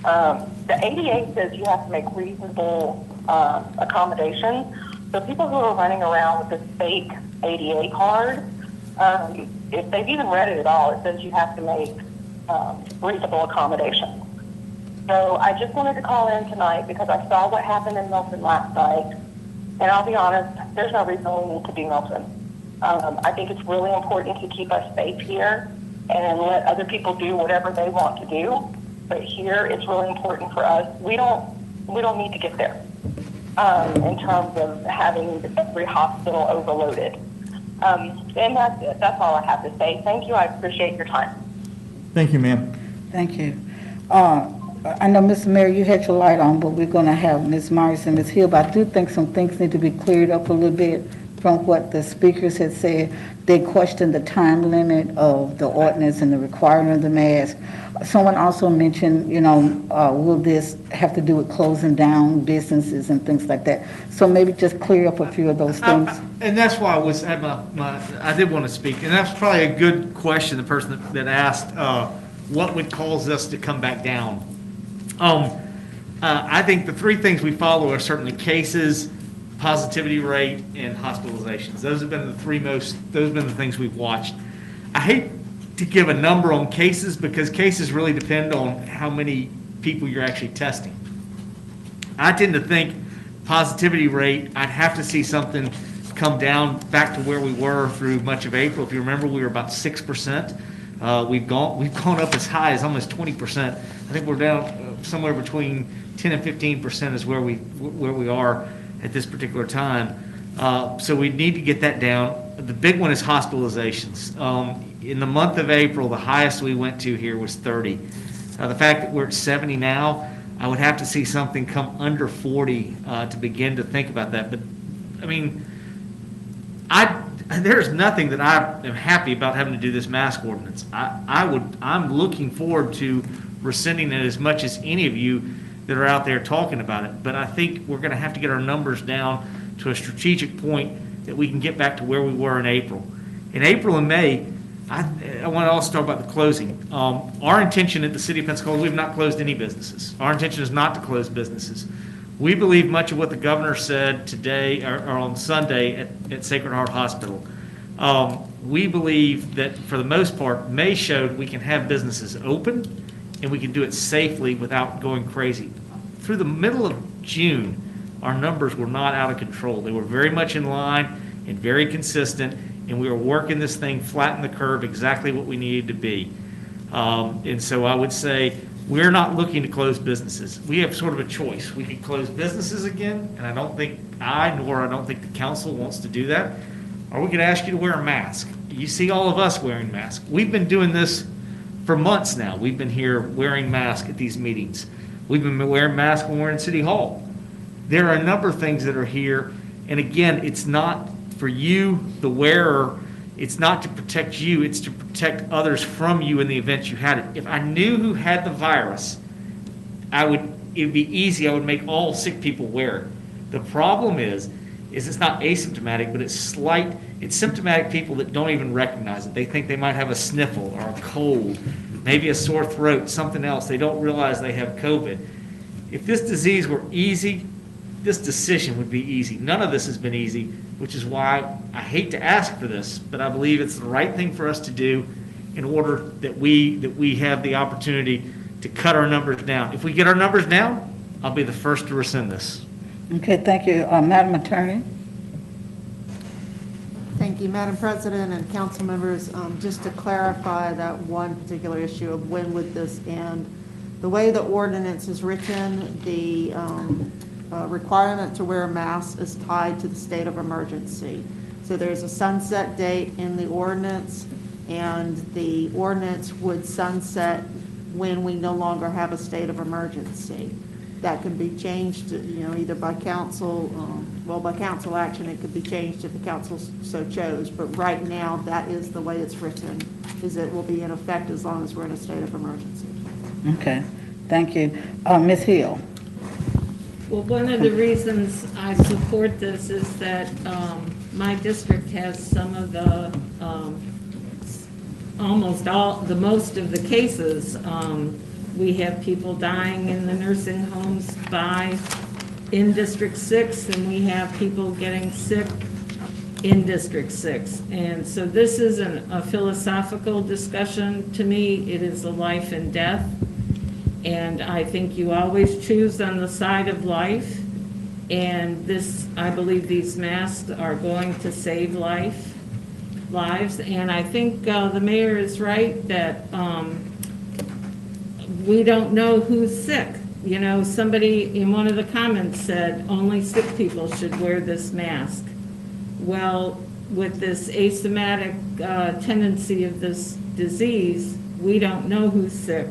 The ADA says you have to make reasonable accommodations. So people who are running around with this fake ADA card, if they've even read it at all, it says you have to make reasonable accommodations. So I just wanted to call in tonight because I saw what happened in Milton last night. And I'll be honest, there's no reason we need to be Milton. I think it's really important to keep us safe here. and let other people do whatever they want to do. But here, it's really important for us. We don't need to get there in terms of having every hospital overloaded. And that's it. That's all I have to say. Thank you. I appreciate your time. Thank you, ma'am. Thank you. I know, Mr. Mayor, you had your light on, but we're going to have Ms. Myers and Ms. Hill, but I do think some things need to be cleared up a little bit from what the speakers had said. They questioned the time limit of the ordinance and the requirement of the mask. Someone also mentioned, will this have to do with closing down businesses and things like that? So maybe just clear up a few of those things. And that's why I was at I did want to speak, and that's probably a good question, the person that asked, what would cause us to come back down? I think the three things we follow are certainly cases, positivity rate, and hospitalizations. Those have been the things we've watched. I hate to give a number on cases because cases really depend on how many people you're actually testing. I tend to think positivity rate, I'd have to see something come down back to where we were through much of April. If you remember, we were about 6%. We've gone up as high as almost 20%. I think we're down somewhere between 10 and 15% is where we are at this particular time. So we need to get that down. The big one is hospitalizations. In the month of April, the highest we went to here was 30. The fact that we're at 70 now, I would have to see something come under 40 to begin to think about that. But I mean, there's nothing that I am happy about having to do this mask ordinance. I'm looking forward to rescinding it as much as any of you that are out there talking about it. But I think we're going to have to get our numbers down to a strategic point that we can get back to where we were in April. In April and May, I want to also talk about the closing. Our intention at the City of Pensacola, we've not closed any businesses. Our intention is not to close businesses. We believe much of what the governor said today or on Sunday at Sacred Heart Hospital. We believe that for the most part, May showed we can have businesses open and we can do it safely without going crazy. Through the middle of June, our numbers were not out of control. They were very much in line and very consistent, and we were working this thing, flatten the curve, exactly what we needed to be. And so I would say we're not looking to close businesses. We have sort of a choice. We could close businesses again, and I don't think the council wants to do that, or we could ask you to wear a mask. You see all of us wearing masks. We've been doing this for months now. We've been here wearing masks at these meetings. We've been wearing masks when we're in City Hall. There are a number of things that are here, and again, it's not for you, the wearer, it's not to protect you, it's to protect others from you in the event you had it. If I knew who had the virus, it would be easy, I would make all sick people wear it. The problem is it's not asymptomatic, but it's symptomatic people that don't even recognize it. They think they might have a sniffle or a cold, maybe a sore throat, something else. They don't realize they have COVID. If this disease were easy, this decision would be easy. None of this has been easy, which is why I hate to ask for this, but I believe it's the right thing for us to do in order that we have the opportunity to cut our numbers down. If we get our numbers down, I'll be the first to rescind this. Okay, thank you. Madam Attorney? Thank you, Madam President and council members. Just to clarify that one particular issue of when would this end, the way the ordinance is written, the requirement to wear a mask is tied to the state of emergency. So there's a sunset date in the ordinance, and the ordinance would sunset when we no longer have a state of emergency. That can be changed, either by council, by council action, it could be changed if the council so chose. But right now, that is the way it's written, is it will be in effect as long as we're in a state of emergency. Okay, thank you. Ms. Hill? Well, one of the reasons I support this is that my district has some of the, most of the cases. We have people dying in the nursing homes in District 6, and we have people getting sick in District 6. And so this isn't a philosophical discussion to me. It is a life and death. And I think you always choose on the side of life. And I believe these masks are going to save life. lives. And I think the mayor is right that we don't know who's sick. You know, somebody in one of the comments said only sick people should wear this mask. Well, with this asthmatic tendency of this disease, we don't know who's sick.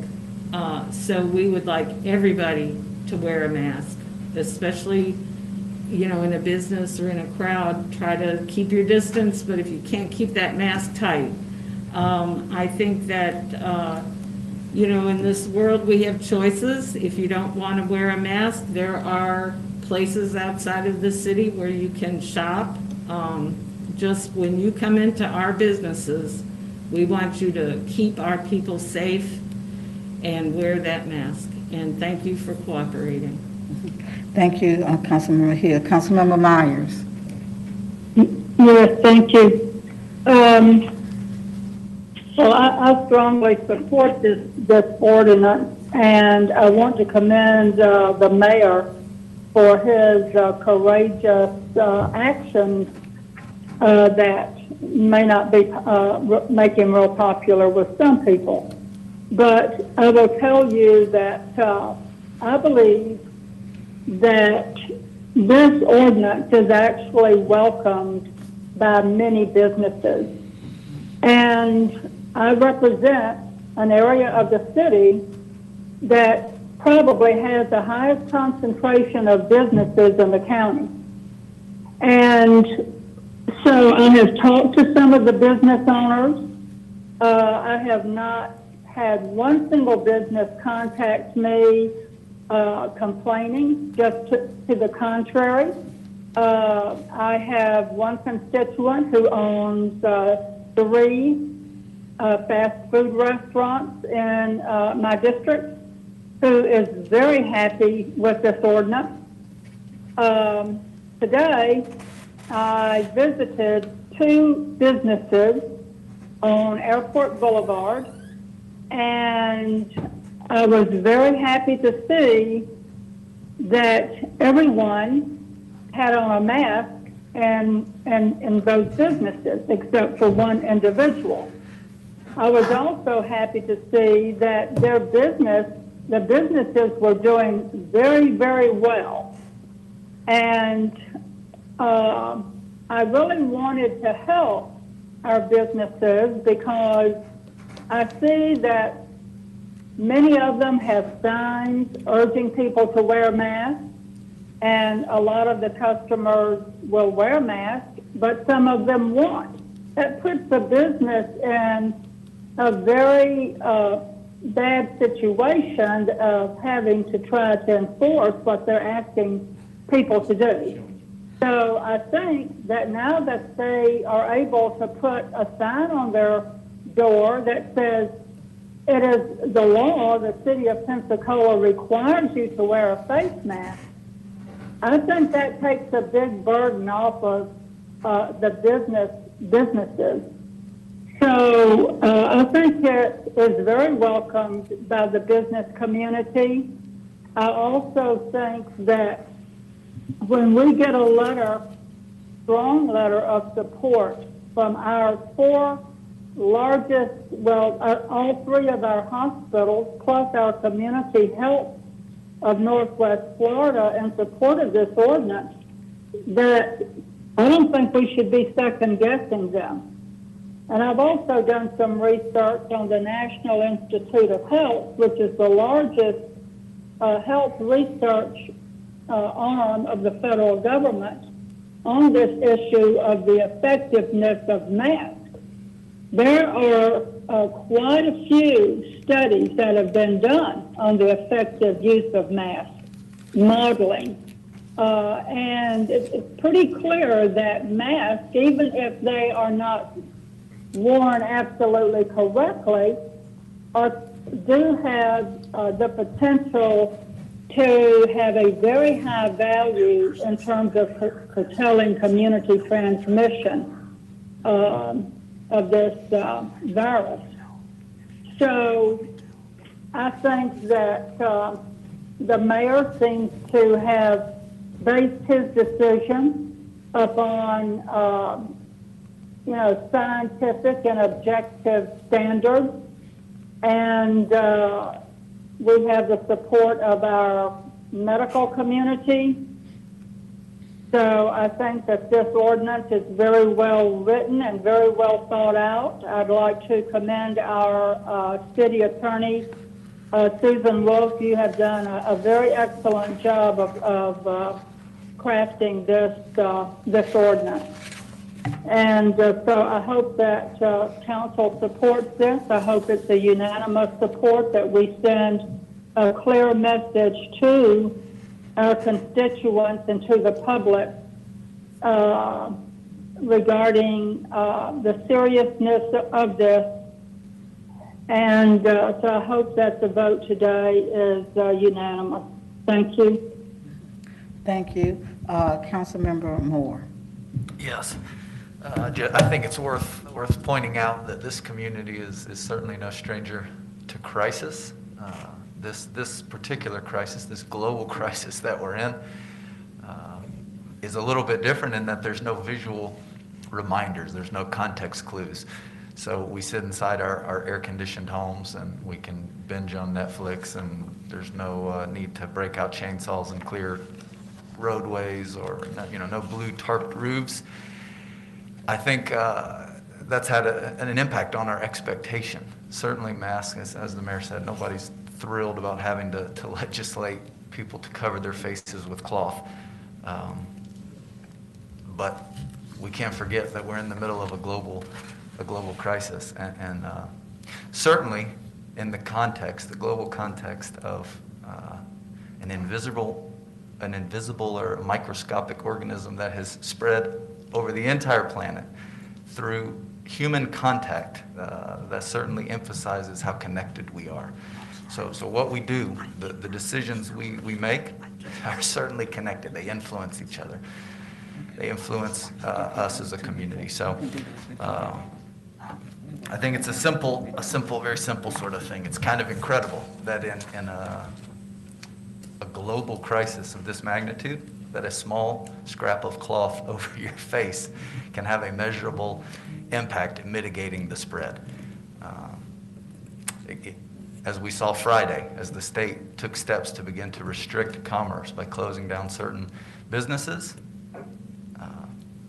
So we would like everybody to wear a mask, especially, you know, in a business or in a crowd. Try to keep your distance, but if you can't keep that mask tight. I think that, you know, in this world we have choices. If you don't want to wear a mask, there are places outside of the city where you can shop. Just when you come into our businesses, we want you to keep our people safe and wear that mask. And thank you for cooperating. Thank you, Councilmember Hill. Councilmember Myers. Yes, thank you. So I strongly support this ordinance, and I want to commend the mayor for his courageous actions that may not be make him real popular with some people. But I will tell you that I believe that this ordinance is actually welcomed by many businesses. And I represent an area of the city that probably has the highest concentration of businesses in the county. And so I have talked to some of the business owners. I have not had one single business contact me complaining, just to the contrary. I have one constituent who owns 3 fast food restaurants in my district who is very happy with this ordinance. Today, I visited 2 businesses on Airport Boulevard, and I was very happy to see that everyone had on a mask and in those businesses, except for one individual. I was also happy to see that the businesses were doing very, very well. And I really wanted to help our businesses because I see that many of them have signs urging people to wear masks, and a lot of the customers will wear masks, but some of them won't. That puts the business in a very bad situation of having to try to enforce what they're asking people to do. So I think that now that they are able to put a sign on their door that says, it is the law, the city of Pensacola requires you to wear a face mask, I think that takes a big burden off of the businesses. So I think it is very welcomed by the business community. I also think that when we get a strong letter of support from our 4 largest, all 3 of our hospitals, plus our community health of Northwest Florida in support of this ordinance, that I don't think we should be second guessing them. And I've also done some research on the National Institute of Health, which is the largest health research arm of the federal government on this issue of the effectiveness of masks. There are quite a few studies that have been done on the effective use of masks, modeling. And it's pretty clear that masks, even if they are not worn absolutely correctly, do have the potential to have a very high value in terms of curtailing community transmission of this virus. So I think that the mayor seems to have based his decision upon scientific and objective standards. And we have the support of our medical community. So I think that this ordinance is very well written and very well thought out. I'd like to commend our city attorney, Susan Wolf. You have done a very excellent job of crafting this ordinance. And so I hope that council supports this. I hope it's a unanimous support, that we send a clear message to our constituents and to the public regarding the seriousness of this. And so I hope that the vote today is unanimous. Thank you. Thank you. Councilmember Moore. Yes. I think it's worth pointing out that this community is certainly no stranger to crisis. This particular crisis, this global crisis that we're in, is a little bit different in that there's no visual reminders, there's no context clues. So we sit inside our air-conditioned homes and we can binge on Netflix, and there's no need to break out chainsaws and clear roadways, or no blue tarped roofs. I think that's had an impact on our expectation. Certainly masks, as the mayor said, nobody's thrilled about having to legislate people to cover their faces with cloth. But we can't forget that we're in the middle of a global crisis. And certainly in the global context of an invisible or microscopic organism that has spread over the entire planet through human contact, that certainly emphasizes how connected we are. So what we do, the decisions we make are certainly connected. They influence each other. They influence us as a community. So I think it's a very simple sort of thing. It's kind of incredible that in a global crisis of this magnitude, that a small scrap of cloth over your face can have a measurable impact in mitigating the spread. As we saw Friday, as the state took steps to begin to restrict commerce by closing down certain businesses,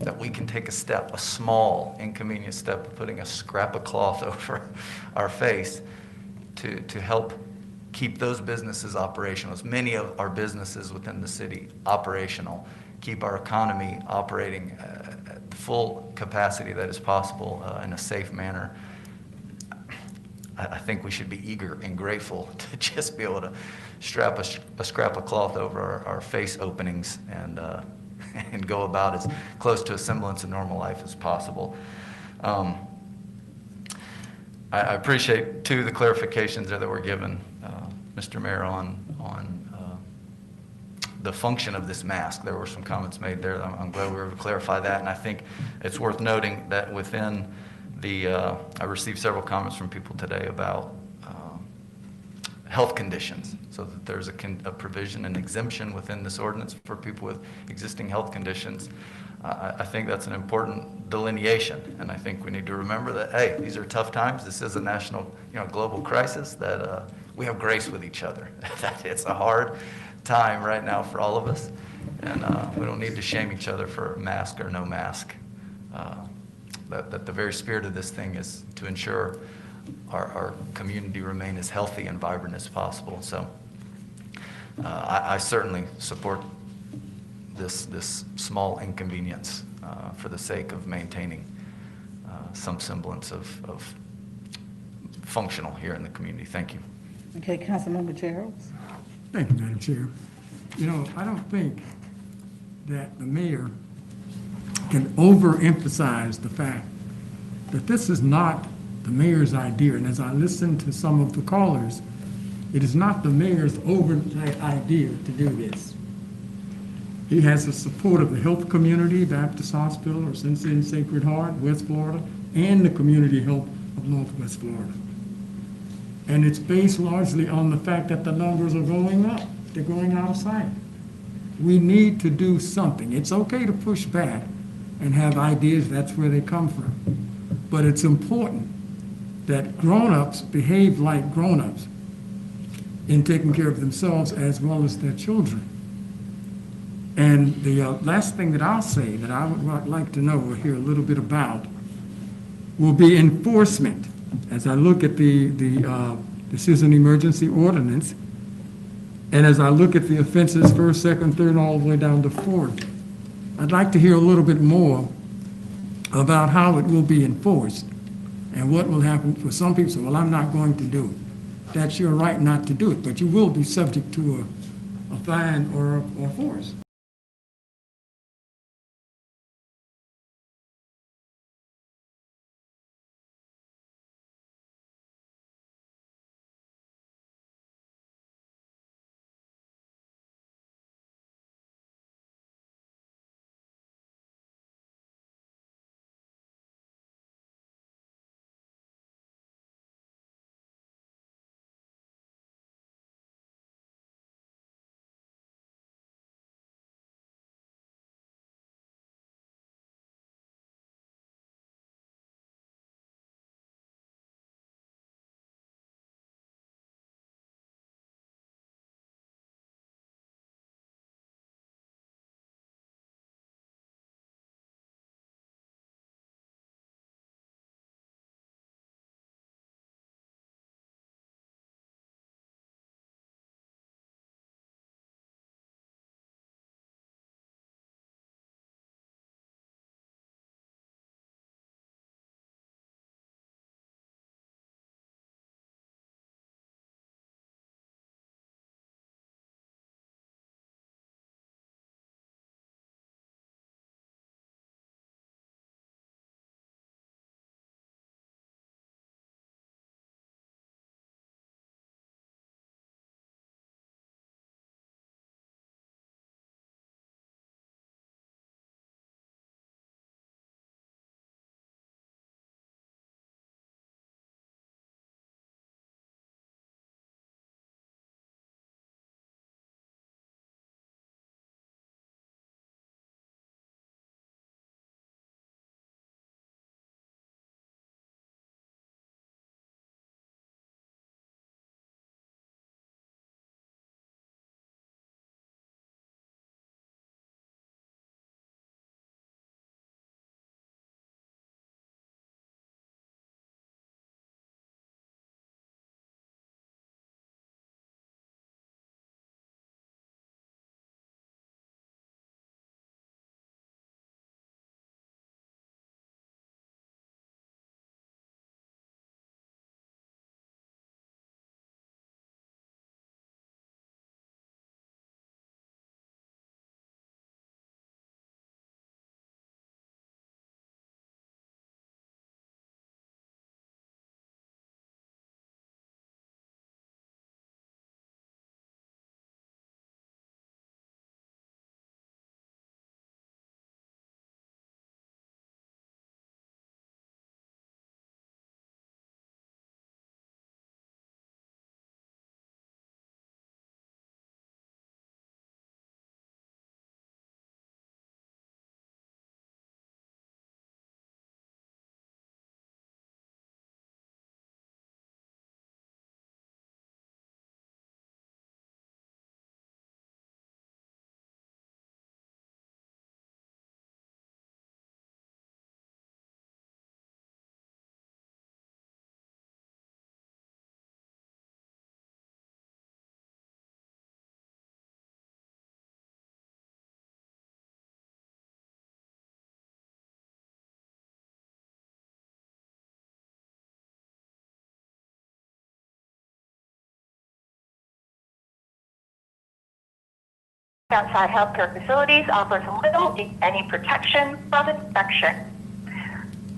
that we can take a small inconvenient step of putting a scrap of cloth over our face to help keep those businesses operational, as many of our businesses within the city operational, keep our economy operating at the full capacity that is possible in a safe manner. I think we should be eager and grateful to just be able to strap a scrap of cloth over our face openings and go about as close to a semblance of normal life as possible. I appreciate, too, the clarifications there that were given, Mr. Mayor, on the function of this mask. There were some comments made there. I'm glad we were able to clarify that, and I think it's worth noting that within I received several comments from people today about health conditions, so that there's a provision, an exemption within this ordinance for people with existing health conditions. I think that's an important delineation, and I think we need to remember that, hey, these are tough times. This is a national, global crisis, that we have grace with each other. That it's a hard time right now for all of us, and we don't need to shame each other for mask or no mask. That the very spirit of this thing is to ensure our community remain as healthy and vibrant as possible. So I certainly support this small inconvenience for the sake of maintaining some semblance of functional here in the community. Thank you. Okay, Councilmember Gerald. Thank you, Madam Chair. I don't think that the mayor can overemphasize the fact that this is not the mayor's idea. And as I listen to some of the callers, it is not the mayor's overnight idea to do this. He has the support of the health community, Baptist Hospital or Cincinnati Sacred Heart, West Florida, and the community health of Northwest Florida. And it's based largely on the fact that the numbers are going up. They're going out of sight. We need to do something. It's okay to push back, and have ideas, that's where they come from. But it's important that grown-ups behave like grown-ups in taking care of themselves as well as their children. And the last thing that I'll say that I would like to know or hear a little bit about will be enforcement. As I look at this is an emergency ordinance, and as I look at the offenses, first, second, third, all the way down to fourth, I'd like to hear a little bit more about how it will be enforced and what will happen. For some people say, well, I'm not going to do it. That's your right not to do it, but you will be subject to a fine or force. Outside healthcare facilities offers little, if any, protection from infection.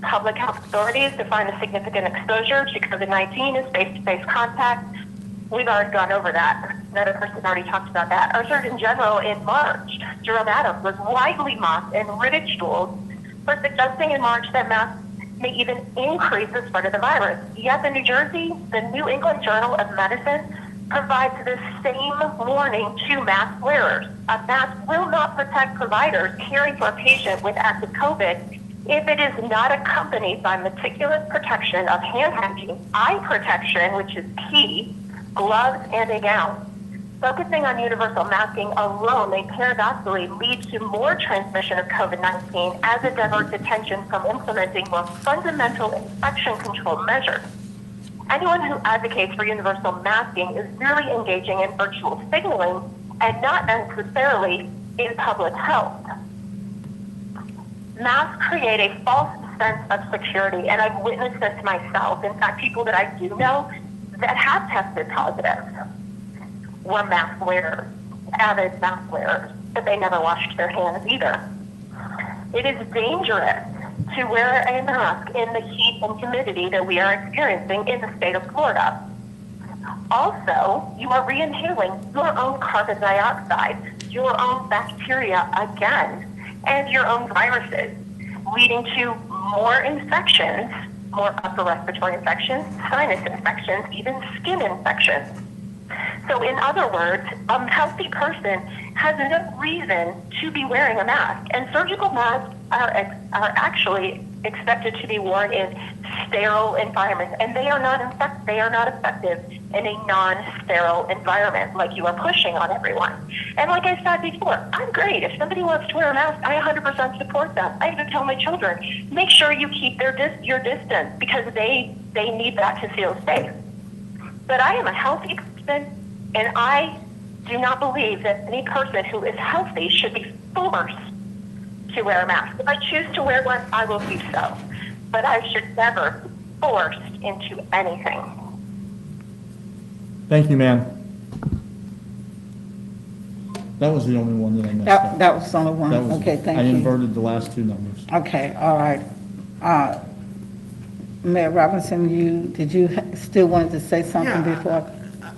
Public health authorities define a significant exposure to COVID-19 as face-to-face contact. We've already gone over that. Another person already talked about that. Our Surgeon General in March, Jerome Adams, was widely mocked and ridiculed for suggesting in March that masks may even increase the spread of the virus. Yet in New Jersey, the New England Journal of Medicine provides the same warning to mask wearers. A mask will not protect providers caring for a patient with active COVID if it is not accompanied by meticulous protection of hand hygiene, eye protection, which is key, gloves, and a gown. Focusing on universal masking alone may paradoxically lead to more transmission of COVID-19 as it diverts attention from implementing more fundamental infection control measures. Anyone who advocates for universal masking is merely engaging in virtual signaling and not necessarily in public health. Masks create a false sense of security, and I've witnessed this myself. In fact, people that I do know that have tested positive were mask wearers, avid mask wearers, but they never washed their hands either. It is dangerous to wear a mask in the heat and humidity that we are experiencing in the state of Florida. Also, you are re-inhaling your own carbon dioxide, your own bacteria again, and your own viruses, leading to more infections, more upper respiratory infections, sinus infections, even skin infections. So in other words, a healthy person has no reason to be wearing a mask, and surgical masks are actually expected to be worn in sterile environments, and they are not effective in a non-sterile environment like you are pushing on everyone. And like I said before, I'm great. If somebody wants to wear a mask, I 100% support them. I even tell my children, make sure you keep your distance because they need that to feel safe. But I am a healthy person, and I do not believe that any person who is healthy should be forced to wear a mask. If I choose to wear one, I will do so. But I should never be forced into anything. Thank you, ma'am. That was the only one that I messed up. That was the only one? That was- Okay, thank I you. inverted the last two numbers. Okay, all right. Mayor Robinson, did you still wanted to say something Yeah, before?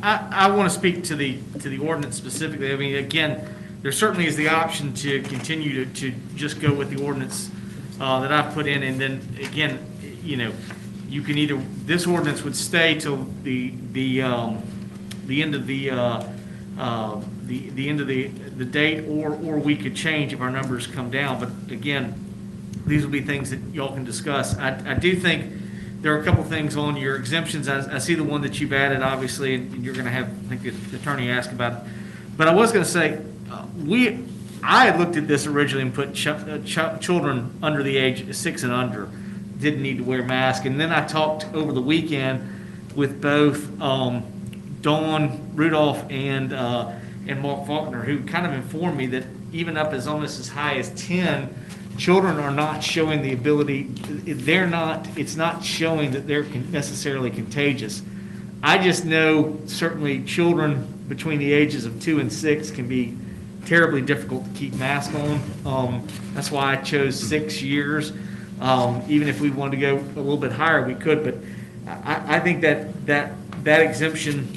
I want to speak to the ordinance specifically. I mean, again, there certainly is the option to continue to just go with the ordinance that I've put in, and then again, you know, you can either, this ordinance would stay till the end of the end of the date, or we could change if our numbers come down. But again, these will be things that y'all can discuss. I do think there are a couple things on your exemptions. I see the one that you've added, obviously, and you're going to have, I think, the attorney ask about it. But I was going to say, I had looked at this originally and put children under the age of 6 and under didn't need to wear masks. And then I talked over the weekend with both Dawn Rudolph and Mark Faulkner, who kind of informed me that even up as almost as high as 10, children are not showing the ability, it's not showing that they're necessarily contagious. I just know certainly children between the ages of 2 and 6 can be terribly difficult to keep masks on. That's why I chose 6 years. Even if we wanted to go a little bit higher, we could, but I think that exemption,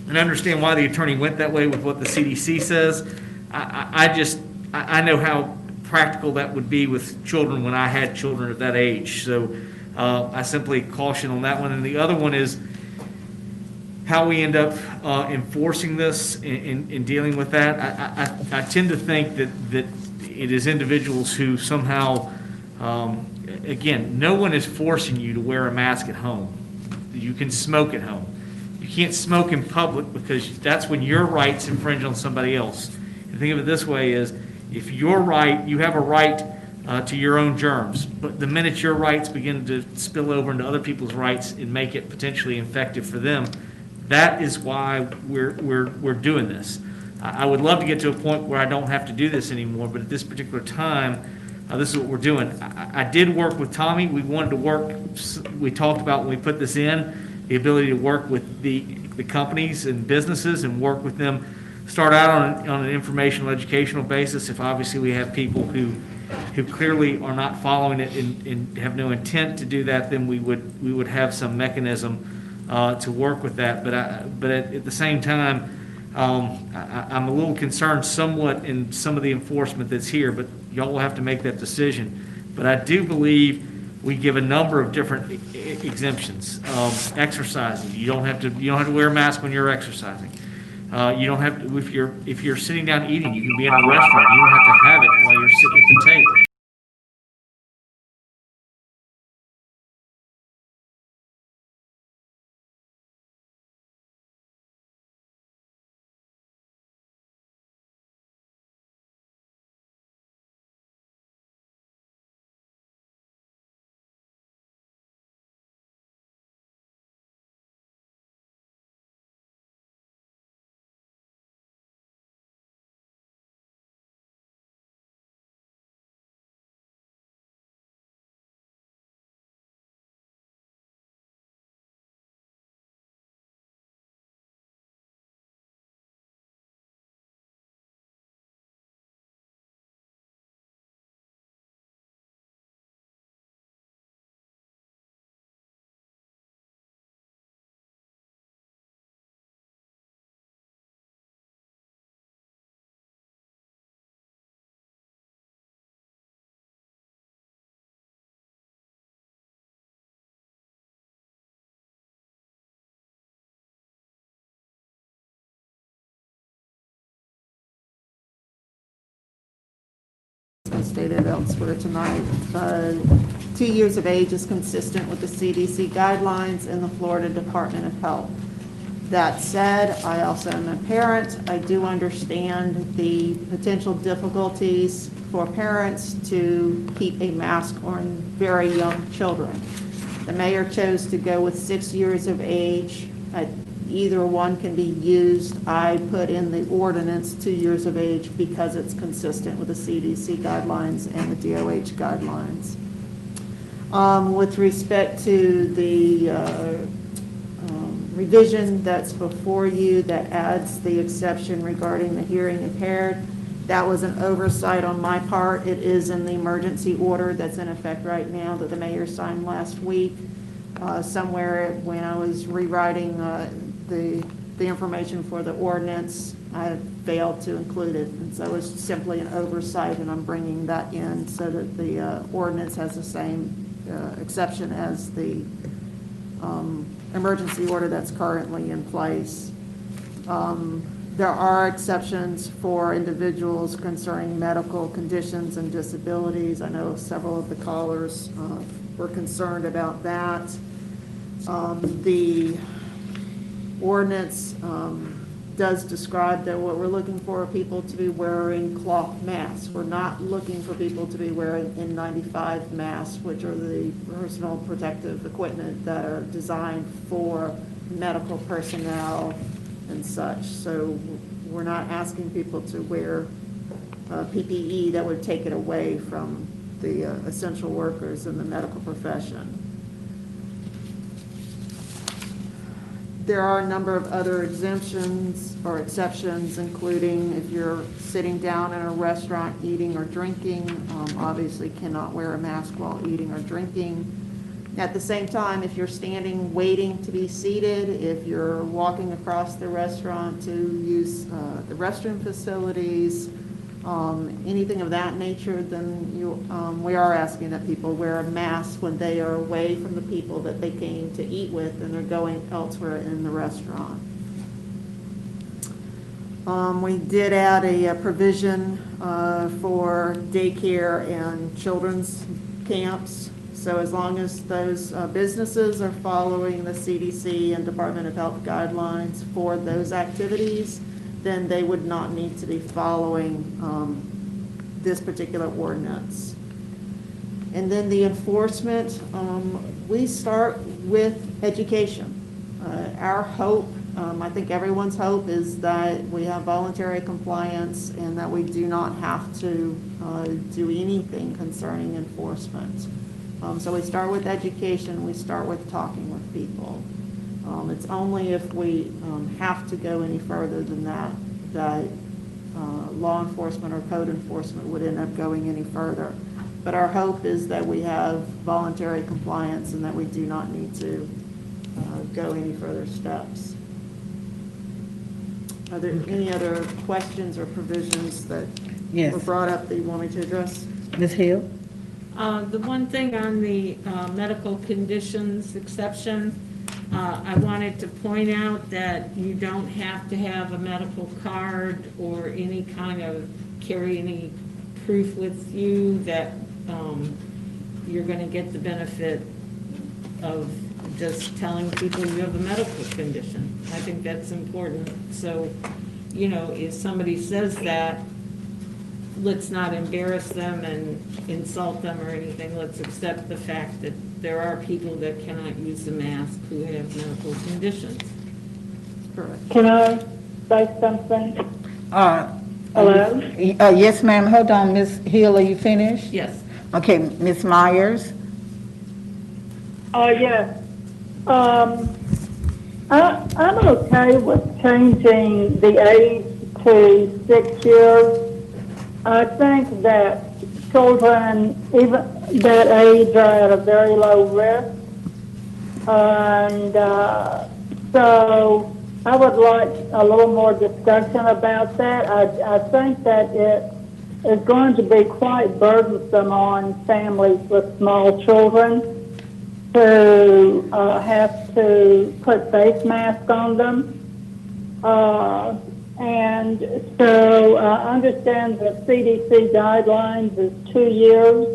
and I understand why the attorney went that way with what the CDC says. I know how practical that would be with children when I had children at that age. So I simply caution on that one. And the other one is how we end up enforcing this in dealing with that. I tend to think that it is individuals who somehow, again, no one is forcing you to wear a mask at home. You can smoke at home. You can't smoke in public because that's when your rights infringe on somebody else. And think of it this way is, if you're right, you have a right to your own germs. But the minute your rights begin to spill over into other people's rights and make it potentially infective for them, that is why we're doing this. I would love to get to a point where I don't have to do this anymore, but at this particular time, this is what we're doing. I did work with Tommy. We wanted to work, we talked about when we put this in, the ability to work with the companies and businesses and work with them, start out on an informational, educational basis. If obviously we have people who clearly are not following it and have no intent to do that, then we would have some mechanism to work with that. But at the same time, I'm a little concerned somewhat in some of the enforcement that's here, but y'all will have to make that decision. But I do believe we give a number of different exemptions. Exercising, you don't have to wear a mask when you're exercising. You don't have to, if you're sitting down eating, you can be in a restaurant, you don't have to have it while you're sitting at the table. As stated elsewhere tonight, 2 years of age is consistent with the CDC guidelines and the Florida Department of Health. That said, I also am a parent. I do understand the potential difficulties for parents to keep a mask on very young children. The mayor chose to go with 6 years of age. Either one can be used. I put in the ordinance 2 years of age because it's consistent with the CDC guidelines and the DOH guidelines. With respect to the revision that's before you that adds the exception regarding the hearing impaired, that was an oversight on my part. It is in the emergency order that's in effect right now that the mayor signed last week. Somewhere when I was rewriting the information for the ordinance, I failed to include it. And so it's simply an oversight, and I'm bringing that in so that the ordinance has the same exception as the emergency order that's currently in place. There are exceptions for individuals concerning medical conditions and disabilities. I know several of the callers were concerned about that. The ordinance does describe that what we're looking for are people to be wearing cloth masks. We're not looking for people to be wearing N95 masks, which are the personal protective equipment that are designed for medical personnel and such. So we're not asking people to wear PPE that would take it away from the essential workers in the medical profession. There are a number of other exemptions or exceptions, including if you're sitting down in a restaurant eating or drinking, obviously cannot wear a mask while eating or drinking. At the same time, if you're standing waiting to be seated, if you're walking across the restaurant to use the restroom facilities, anything of that nature, then we are asking that people wear a mask when they are away from the people that they came to eat with and they're going elsewhere in the restaurant. We did add a provision for daycare and children's camps. So as long as those businesses are following the CDC and Department of Health guidelines for those activities, then they would not need to be following this particular ordinance. And then the enforcement, we start with education. Our hope, I think everyone's hope, is that we have voluntary compliance and that we do not have to do anything concerning enforcement. So we start with education, we start with talking with people. It's only if we have to go any further than that law enforcement or code enforcement would end up going any further. But our hope is that we have voluntary compliance and that we do not need to go any further steps. Are there any other questions or provisions that were brought up that you want me to address? Ms. Hill? The one thing on the medical conditions exception, I wanted to point out that you don't have to have a medical card or any kind of, carry any proof with you that you're going to get the benefit of just telling people you have a medical condition. I think that's important. So, you know, if somebody says that, let's not embarrass them and insult them or anything. Let's accept the fact that there are people that cannot use the mask who have medical conditions. Correct. Can I say something? Hello? Yes, ma'am. Hold on, Ms. Hill, are you finished? Yes. Okay, Ms. Myers? Yes. I'm okay with changing the age to 6 years. I think that children, even that age, are at a very low risk. And so I would like a little more discussion about that. I think that it is going to be quite burdensome on families with small children to have to put face masks on them. And so I understand that CDC guidelines is 2 years,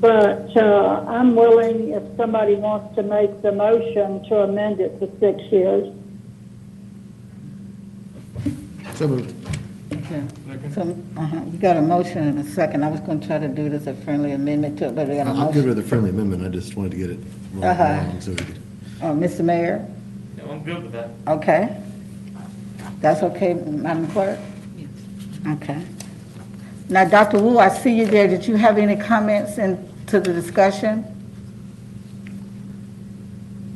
but I'm willing, if somebody wants to make the motion, to amend it to 6 years. So moved. Okay. So, you got a motion and a second. I was going to try to do this a friendly amendment to it, but we got a I'm motion. good with the friendly amendment. I just wanted to get it along so we could. Mr. Mayor? No, I'm good with that. Okay. That's okay, Madam Clerk? Yes. Okay. Now, Dr. Wu, I see you there. Did you have any comments to the discussion?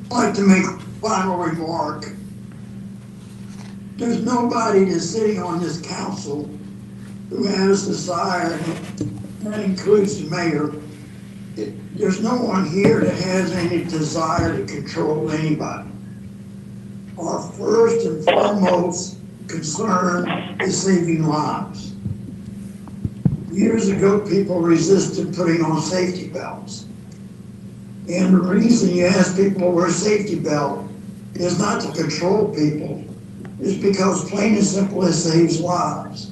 I'd like to make a final remark. There's nobody that's sitting on this council who has desire, and that includes the mayor. There's no one here that has any desire to control anybody. Our first and foremost concern is saving lives. Years ago, people resisted putting on safety belts. And the reason you ask people to wear a safety belt is not to control people, it's because plain and simple it saves lives.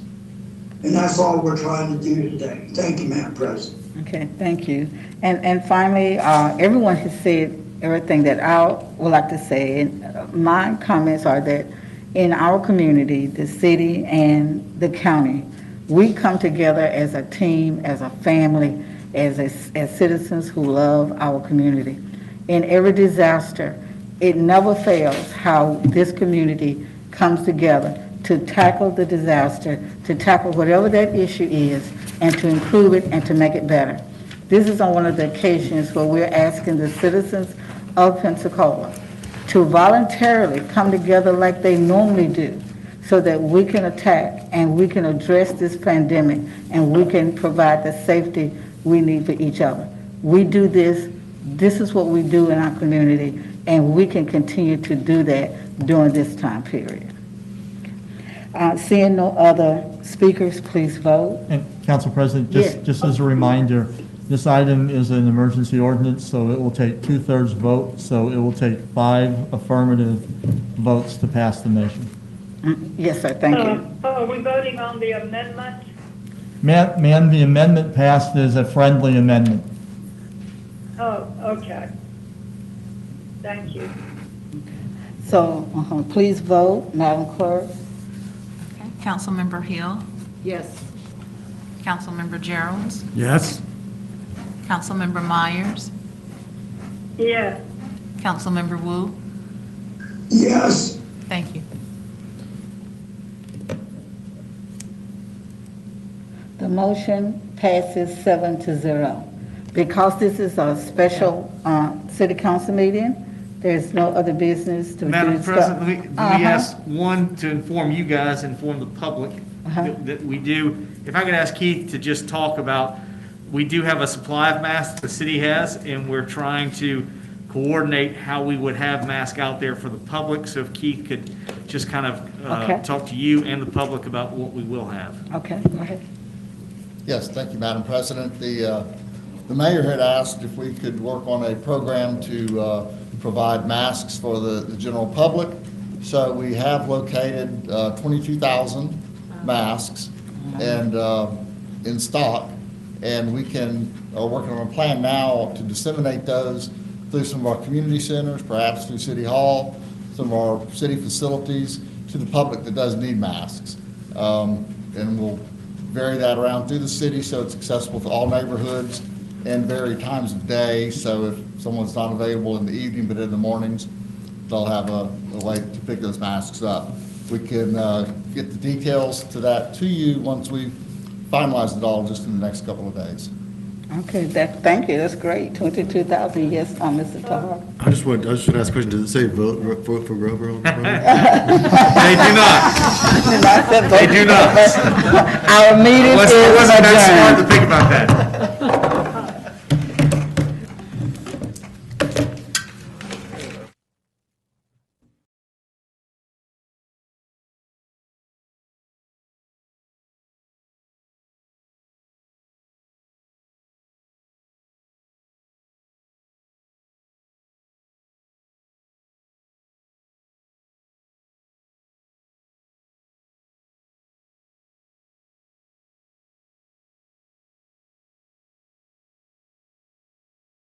And that's all we're trying to do today. Thank you, Madam President. Okay, thank you. And finally, everyone has said everything that I would like to say. And my comments are that in our community, the city and the county, we come together as a team, as a family, as citizens who love our community. In every disaster, it never fails how this community comes together to tackle the disaster, to tackle whatever that issue is, and to improve it and to make it better. This is on one of the occasions where we're asking the citizens of Pensacola to voluntarily come together like they normally do so that we can attack and we can address this pandemic and we can provide the safety we need for each other. We do this. This is what we do in our community, and we can continue to do that during this time period. Seeing no other speakers, please vote. And Council President, Yes. just as a reminder, this item is an emergency ordinance, so it will take 2/3 vote, so it will take 5 affirmative votes to pass the motion. Yes, sir, thank you. Are we voting on the amendment? Ma'am, the amendment passed as a friendly amendment. Oh, okay. Thank you. So, please vote, Madam Clerk. Okay. Councilmember Hill, Yes. Councilmember Geralds, Yes? Councilmember Myers, Yes. Councilmember Wu. Yes, Thank you. The motion passes 7-0. Because this is a special city council meeting, there's no other business to Madam discuss. President, let me ask one to inform you guys, inform the public that we do. If I could ask Keith to just talk about, we do have a supply of masks the city has, and we're trying to coordinate how we would have masks out there for the public. So if Keith could just kind of Okay. talk to you and the public about what we will have. Okay, go ahead. Yes, thank you, Madam President. The The mayor had asked if we could work on a program to provide masks for the general public. So we have located 22,000 masks and in stock, and we are working on a plan now to disseminate those through some of our community centers, perhaps through City Hall, some of our city facilities, to the public that does need masks. And we'll vary that around through the city so it's accessible to all neighborhoods and vary times of day. So if someone's not available in the evening but in the mornings, they'll have a way to pick those masks up. We can get the details to that to you once we finalize it all, just in the next couple of days. Okay, thank you, that's great, 22,000, yes, Mr. Tahar. I just want to ask a question. Does it say vote for Grover on the front? They do not. They do not. Our meeting is Unless that's smart to adjourned. think about that.